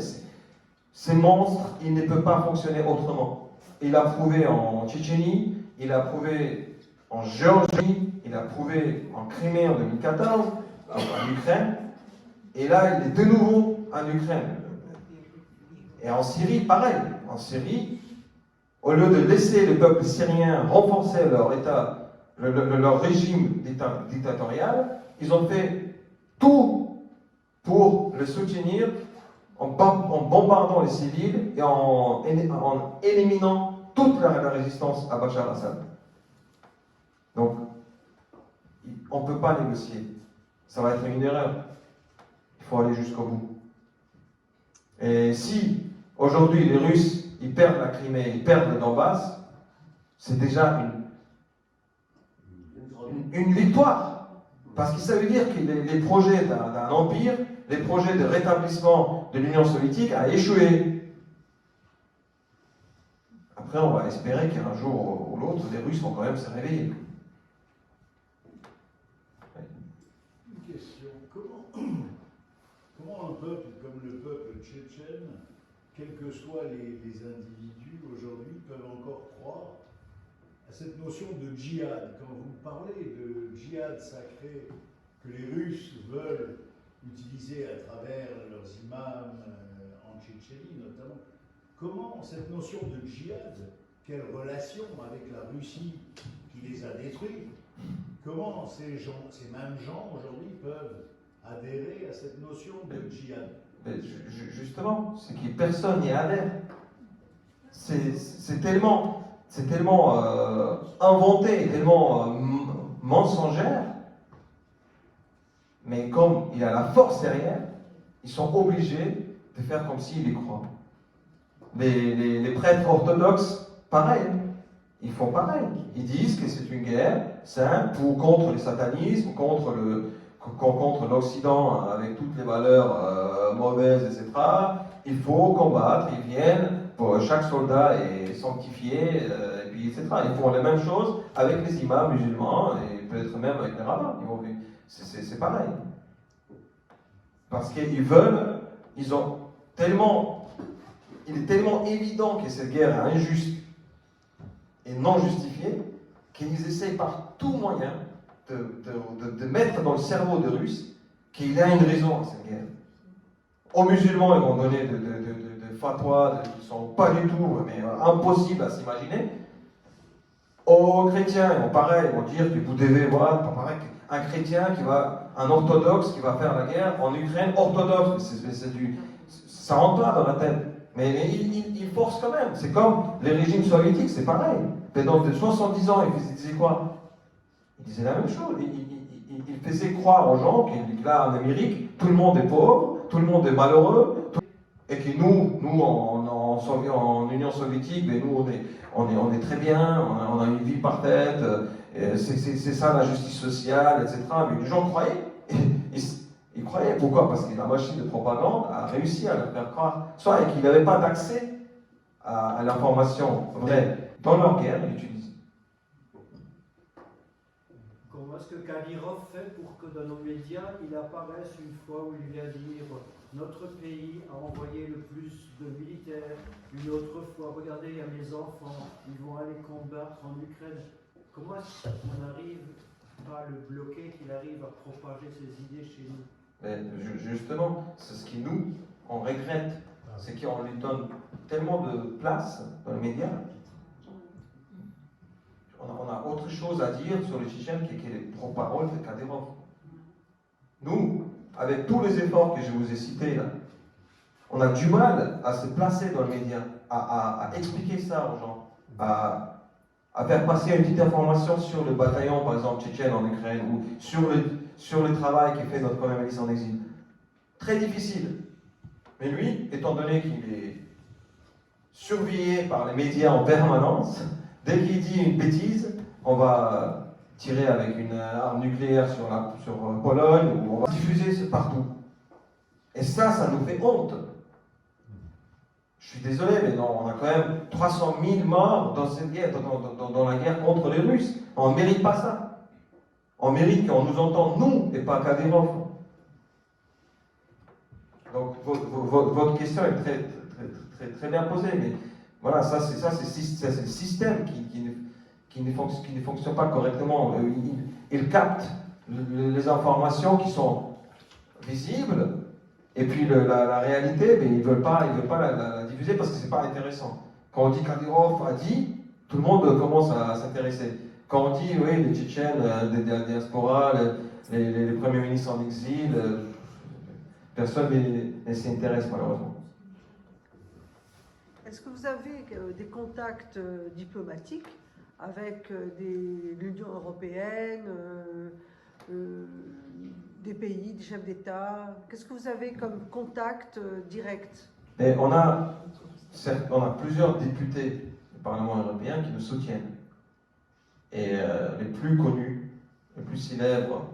Ces monstres, ils ne peuvent pas fonctionner autrement. Il a prouvé en Tchétchénie, il a prouvé en Géorgie, il a prouvé en Crimée en 2014, en Ukraine, et là il est de nouveau en Ukraine. Et en Syrie, pareil. En Syrie, au lieu de laisser le peuple syrien renforcer leur État, leur régime dictatorial, ils ont fait tout pour le soutenir en bombardant les civils et en éliminant toute la résistance à Bachar al-Assad. Donc, on ne peut pas négocier. Ça va être une erreur. Il faut aller jusqu'au bout. Et si, aujourd'hui, les Russes, ils perdent la Crimée, ils perdent le Donbass, c'est déjà une victoire. Parce que ça veut dire que les projets d'un empire, les projets de rétablissement de l'Union soviétique a échoué. Après, on va espérer qu'un jour ou l'autre, les Russes vont quand même se réveiller. Une question. Comment un peuple comme le peuple tchétchène, quels que soient les individus aujourd'hui, peuvent encore croire à cette notion de djihad? Quand vous parlez de djihad sacré que les Russes veulent utiliser à travers leurs imams en Tchétchénie notamment, comment cette notion de djihad, quelle relation avec la Russie qui les a détruits, comment ces mêmes gens aujourd'hui peuvent adhérer à cette notion de djihad? Mais justement, c'est que personne n'y adhère. C'est tellement inventé, tellement mensongère, mais comme il a la force derrière, ils sont obligés de faire comme s'ils y croient. Les prêtres orthodoxes, pareil, ils font pareil. Ils disent que c'est une guerre sainte contre le satanisme, contre l'Occident avec toutes les valeurs mauvaises, etc. Il faut combattre, ils viennent, pour chaque soldat est sanctifié, et puis, etc. Ils font la même chose avec les imams musulmans, et peut-être même avec les rabbins. C'est pareil. Parce qu'ils veulent, il est tellement évident que cette guerre est injuste et non justifiée, qu'ils essayent par tout moyen de mettre dans le cerveau des Russes qu'il y a une raison à cette guerre. Aux musulmans, ils vont donner de fatwas qui ne sont pas du tout, mais impossibles à s'imaginer. Aux chrétiens, ils vont dire que vous devez voir, pareil, un chrétien un orthodoxe qui va faire la guerre en Ukraine, orthodoxe, ça rentre pas dans la tête. Mais il force quand même. C'est comme les régimes soviétiques, c'est pareil. Pendant 70 ans, ils disaient quoi? Ils disaient la même chose. Ils faisaient croire aux gens que là, en Amérique, tout le monde est pauvre, tout le monde est malheureux, et que nous en Union soviétique, mais nous, on est très bien, on a une vie parfaite, c'est ça la justice sociale, etc. Mais les gens croyaient. Ils croyaient. Pourquoi? Parce que la machine de propagande a réussi à leur faire croire soit et qu'ils n'avaient pas d'accès à l'information vraie. Dans leur guerre, ils l'utilisent. Comment est-ce que Kadyrov fait pour que dans nos médias, il apparaisse une fois où il vient dire notre pays a envoyé le plus de militaires, une autre fois, regardez, il y a mes enfants, ils vont aller combattre en Ukraine. Comment est-ce qu'on arrive à le bloquer, qu'il arrive à propager ses idées chez nous? Mais justement, c'est ce qui on regrette, c'est qu'on lui donne tellement de place dans les médias. On a autre chose à dire sur les Tchétchènes que les paroles de Kadyrov. Nous, avec tous les efforts que je vous ai cités là, on a du mal à se placer dans les médias, à expliquer ça aux gens, à faire passer une petite information sur le bataillon, par exemple, tchétchène en Ukraine, ou sur le travail qui fait notre Premier ministre en exil. Très difficile. Mais lui, étant donné qu'il est surveillé par les médias en permanence, dès qu'il dit une bêtise, on va tirer avec une arme nucléaire sur Pologne, ou on va diffuser partout. Et ça nous fait honte. Je suis désolé, mais non, on a quand même 300 000 morts dans cette guerre, dans la guerre contre les Russes. On ne mérite pas ça. On mérite qu'on nous entende, nous, et pas Kadyrov. Donc, votre question est très bien posée, mais voilà, c'est le système qui ne fonctionne pas correctement. Il capte les informations qui sont visibles, et puis la réalité, mais il ne veut pas la diffuser parce que ce n'est pas intéressant. Quand on dit Kadyrov a dit, tout le monde commence à s'intéresser. Quand on dit, oui, les Tchétchènes, de la diaspora, les premiers ministres en exil, personne ne s'y intéresse malheureusement. Est-ce que vous avez des contacts diplomatiques avec l'Union européenne, des pays, des chefs d'État? Qu'est-ce que vous avez comme contact direct? Et on a plusieurs députés du Parlement européen qui nous soutiennent. Et les plus connus, les plus célèbres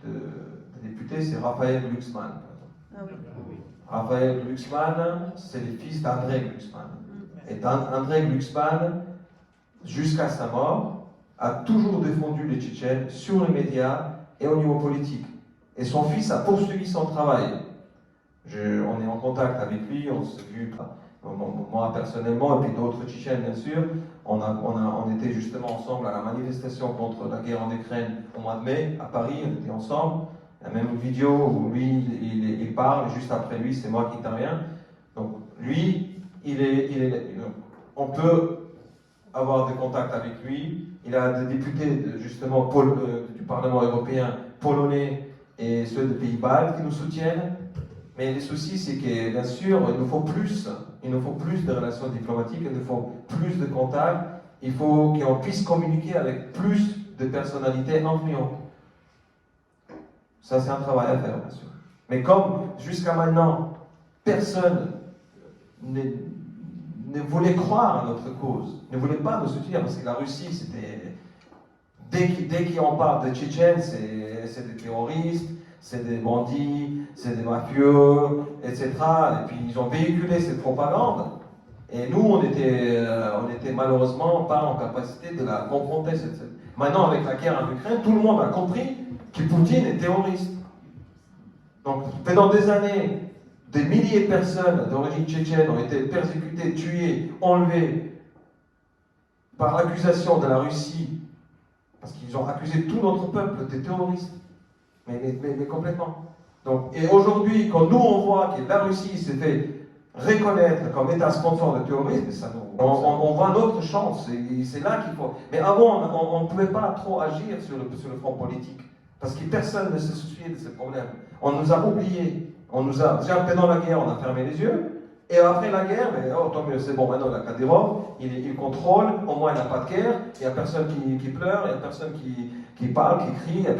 de députés, c'est Raphaël Glucksmann. Ah oui. Raphaël Glucksmann, c'est le fils d'André Glucksmann. Et André Glucksmann, jusqu'à sa mort, a toujours défendu les Tchétchènes sur les médias et au niveau politique. Et son fils a poursuivi son travail. On est en contact avec lui, on s'est vu, moi personnellement, et puis d'autres Tchétchènes bien sûr. On était justement ensemble à la manifestation contre la guerre en Ukraine au mois de mai, à Paris, on était ensemble. Il y a même une vidéo où lui, il parle, juste après lui, c'est moi qui interviens. Donc lui, on peut avoir des contacts avec lui. Il a des députés justement du Parlement européen polonais et ceux des pays baltes qui nous soutiennent. Mais le souci, c'est que bien sûr, il nous faut plus de relations diplomatiques, il nous faut plus de contacts, il faut qu'on puisse communiquer avec plus de personnalités influentes. Ça, c'est un travail à faire, bien sûr. Mais comme jusqu'à maintenant, personne ne voulait croire à notre cause, ne voulait pas nous soutenir, parce que la Russie, c'était... Dès qu'on parle de Tchétchènes, c'est des terroristes, c'est des bandits, c'est des mafieux, etc. Et puis ils ont véhiculé cette propagande. Et nous, on était malheureusement pas en capacité de la confronter. Maintenant, avec la guerre en Ukraine, tout le monde a compris que Poutine est terroriste. Donc, pendant des années, des milliers de personnes d'origine tchétchène ont été persécutées, tuées, enlevées par l'accusation de la Russie, parce qu'ils ont accusé tout notre peuple de terroristes. Mais complètement. Donc, et aujourd'hui, quand nous on voit que la Russie s'est fait reconnaître comme État sponsor de terrorisme, on voit notre chance. C'est là qu'il faut. Mais avant, on ne pouvait pas trop agir sur le front politique. Parce que personne ne se souciait de ce problème. On nous a oubliés. Déjà pendant la guerre, on a fermé les yeux. Et après la guerre, tant mieux, c'est bon, maintenant la Kadyrov, il contrôle, au moins il n'y a pas de guerre, il n'y a personne qui pleure, il n'y a personne qui parle, qui crie, il n'y a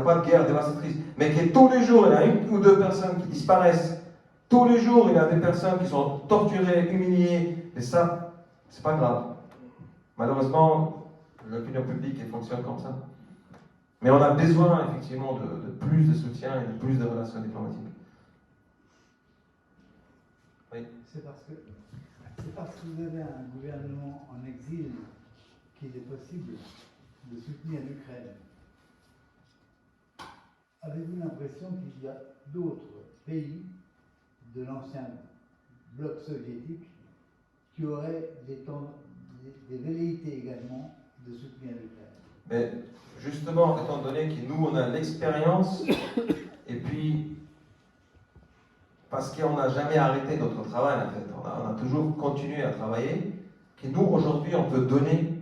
pas de guerre dévastatrice. Mais que tous les jours, il y a une ou deux personnes qui disparaissent, tous les jours, il y a des personnes qui sont torturées, humiliées, et ça, c'est pas grave. Malheureusement, l'opinion publique elle fonctionne comme ça. Mais on a besoin effectivement de plus de soutien et de plus de relations diplomatiques. Oui. C'est parce que vous avez un gouvernement en exil qu'il est possible de soutenir l'Ukraine. Avez-vous l'impression qu'il y a d'autres pays de l'ancien bloc soviétique qui auraient des velléités également de soutenir l'Ukraine? Mais justement, étant donné que nous, on a l'expérience, et puis parce qu'on n'a jamais arrêté notre travail, en fait. On a toujours continué à travailler, que nous, aujourd'hui, on peut donner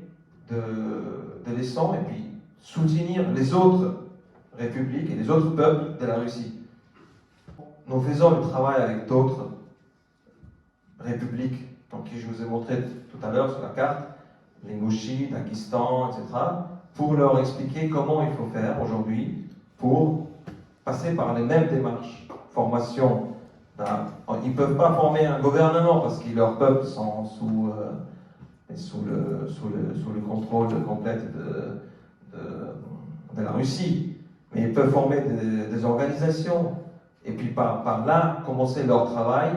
de leçons et puis soutenir les autres républiques et les autres peuples de la Russie. Nous faisons le travail avec d'autres républiques, donc, que je vous ai montré tout à l'heure sur la carte, l'Ingouchie, Daghestan, etc., pour leur expliquer comment il faut faire aujourd'hui pour passer par les mêmes démarches. Formation. Ils ne peuvent pas former un gouvernement parce que leurs peuples sont sous le contrôle complet de la Russie. Mais ils peuvent former des organisations et puis par là commencer leur travail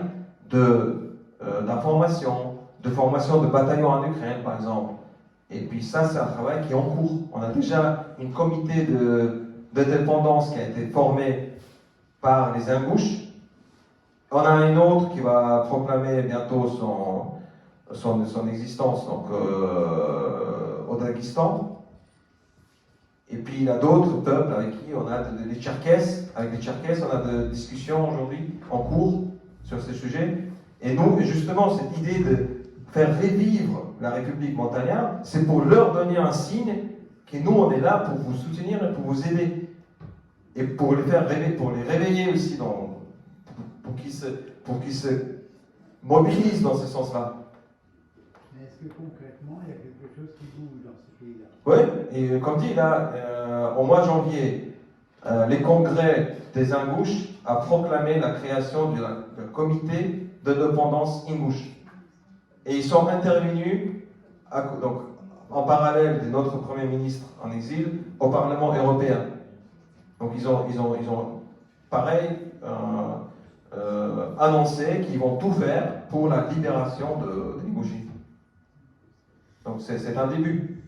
d'information, de formation de bataillons en Ukraine par exemple. Et puis ça, c'est un travail qui est en cours. On a déjà une comité de dépendance qui a été formé par les Ingouches. On a une autre qui va proclamer bientôt son existence donc, au Daghestan. Et puis il y a d'autres peuples avec qui on a des Tcherkesses. Avec les Tcherkesses, on a des discussions aujourd'hui en cours sur ces sujets. Et nous, justement, cette idée de faire revivre la République montagnarde, c'est pour leur donner un signe que nous, on est là pour vous soutenir et pour vous aider. Et pour les faire rêver, pour les réveiller aussi, pour qu'ils se mobilisent dans ce sens-là. Mais est-ce que concrètement, il y a quelque chose qui bouge dans ce pays-là? Oui, et comme dit, là, au mois de janvier, les congrès des Ingouches a proclamé la création du comité de dépendance ingouche. Et ils sont intervenus donc, en parallèle de notre Premier ministre en exil au Parlement européen. Donc ils ont pareil, annoncé qu'ils vont tout faire pour la libération de l'Ingushetia. Donc c'est un début.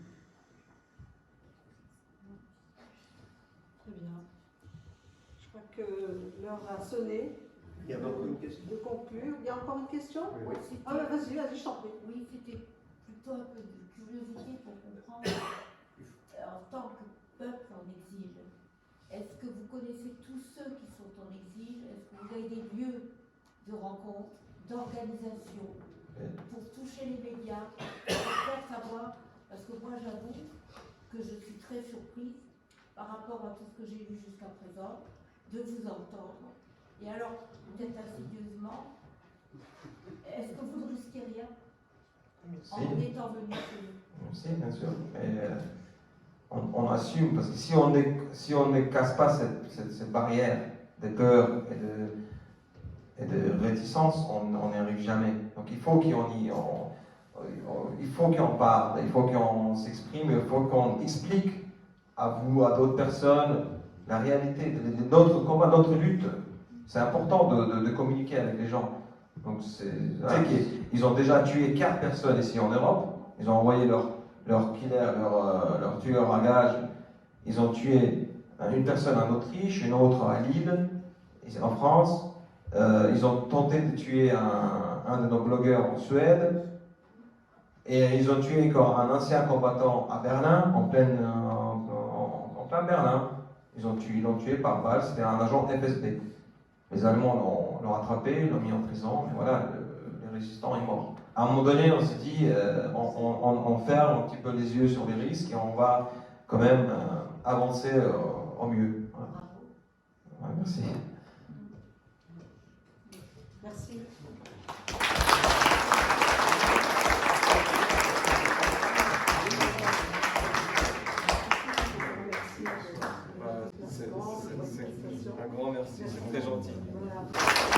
Très bien. Je crois que l'heure a sonné. Il y a encore une question. De conclure. Il y a encore une question? Oui. Ah, vas-y, je t'en prie. Oui, c'était plutôt un peu de curiosité pour comprendre, en tant que peuple en exil, est-ce que vous connaissez tous ceux qui sont en exil? Est-ce que vous avez des lieux de rencontre, d'organisation, pour toucher les médias, pour faire savoir? Parce que moi, j'avoue que je suis très surprise par rapport à tout ce que j'ai lu jusqu'à présent, de vous entendre. Et alors, peut-être insidieusement, est-ce que vous ne risquez rien en étant venu chez nous? Si, bien sûr. Mais on assume, parce que si on ne casse pas cette barrière de peur et de réticence, on n'y arrive jamais. Donc il faut qu'on parle, il faut qu'on s'exprime, il faut qu'on explique à vous, à d'autres personnes, la réalité de notre combat, notre lutte. C'est important de communiquer avec les gens. Donc ils ont déjà tué 4 personnes ici en Europe. Ils ont envoyé leur killer, leur tueur à gages. Ils ont tué une personne en Autriche, une autre à Lille, en France. Ils ont tenté de tuer un de nos blogueurs en Suède. Et ils ont tué encore un ancien combattant à Berlin, en plein Berlin. Ils l'ont tué par balle, c'était un agent FSB. Les Allemands l'ont attrapé, l'ont mis en prison, mais voilà, le résistant est mort. À un moment donné, on s'est dit, on ferme un petit peu les yeux sur les risques et on va quand même avancer au mieux. Voilà. Ouais, merci. Merci. C'est un grand merci, c'est très gentil. Voilà.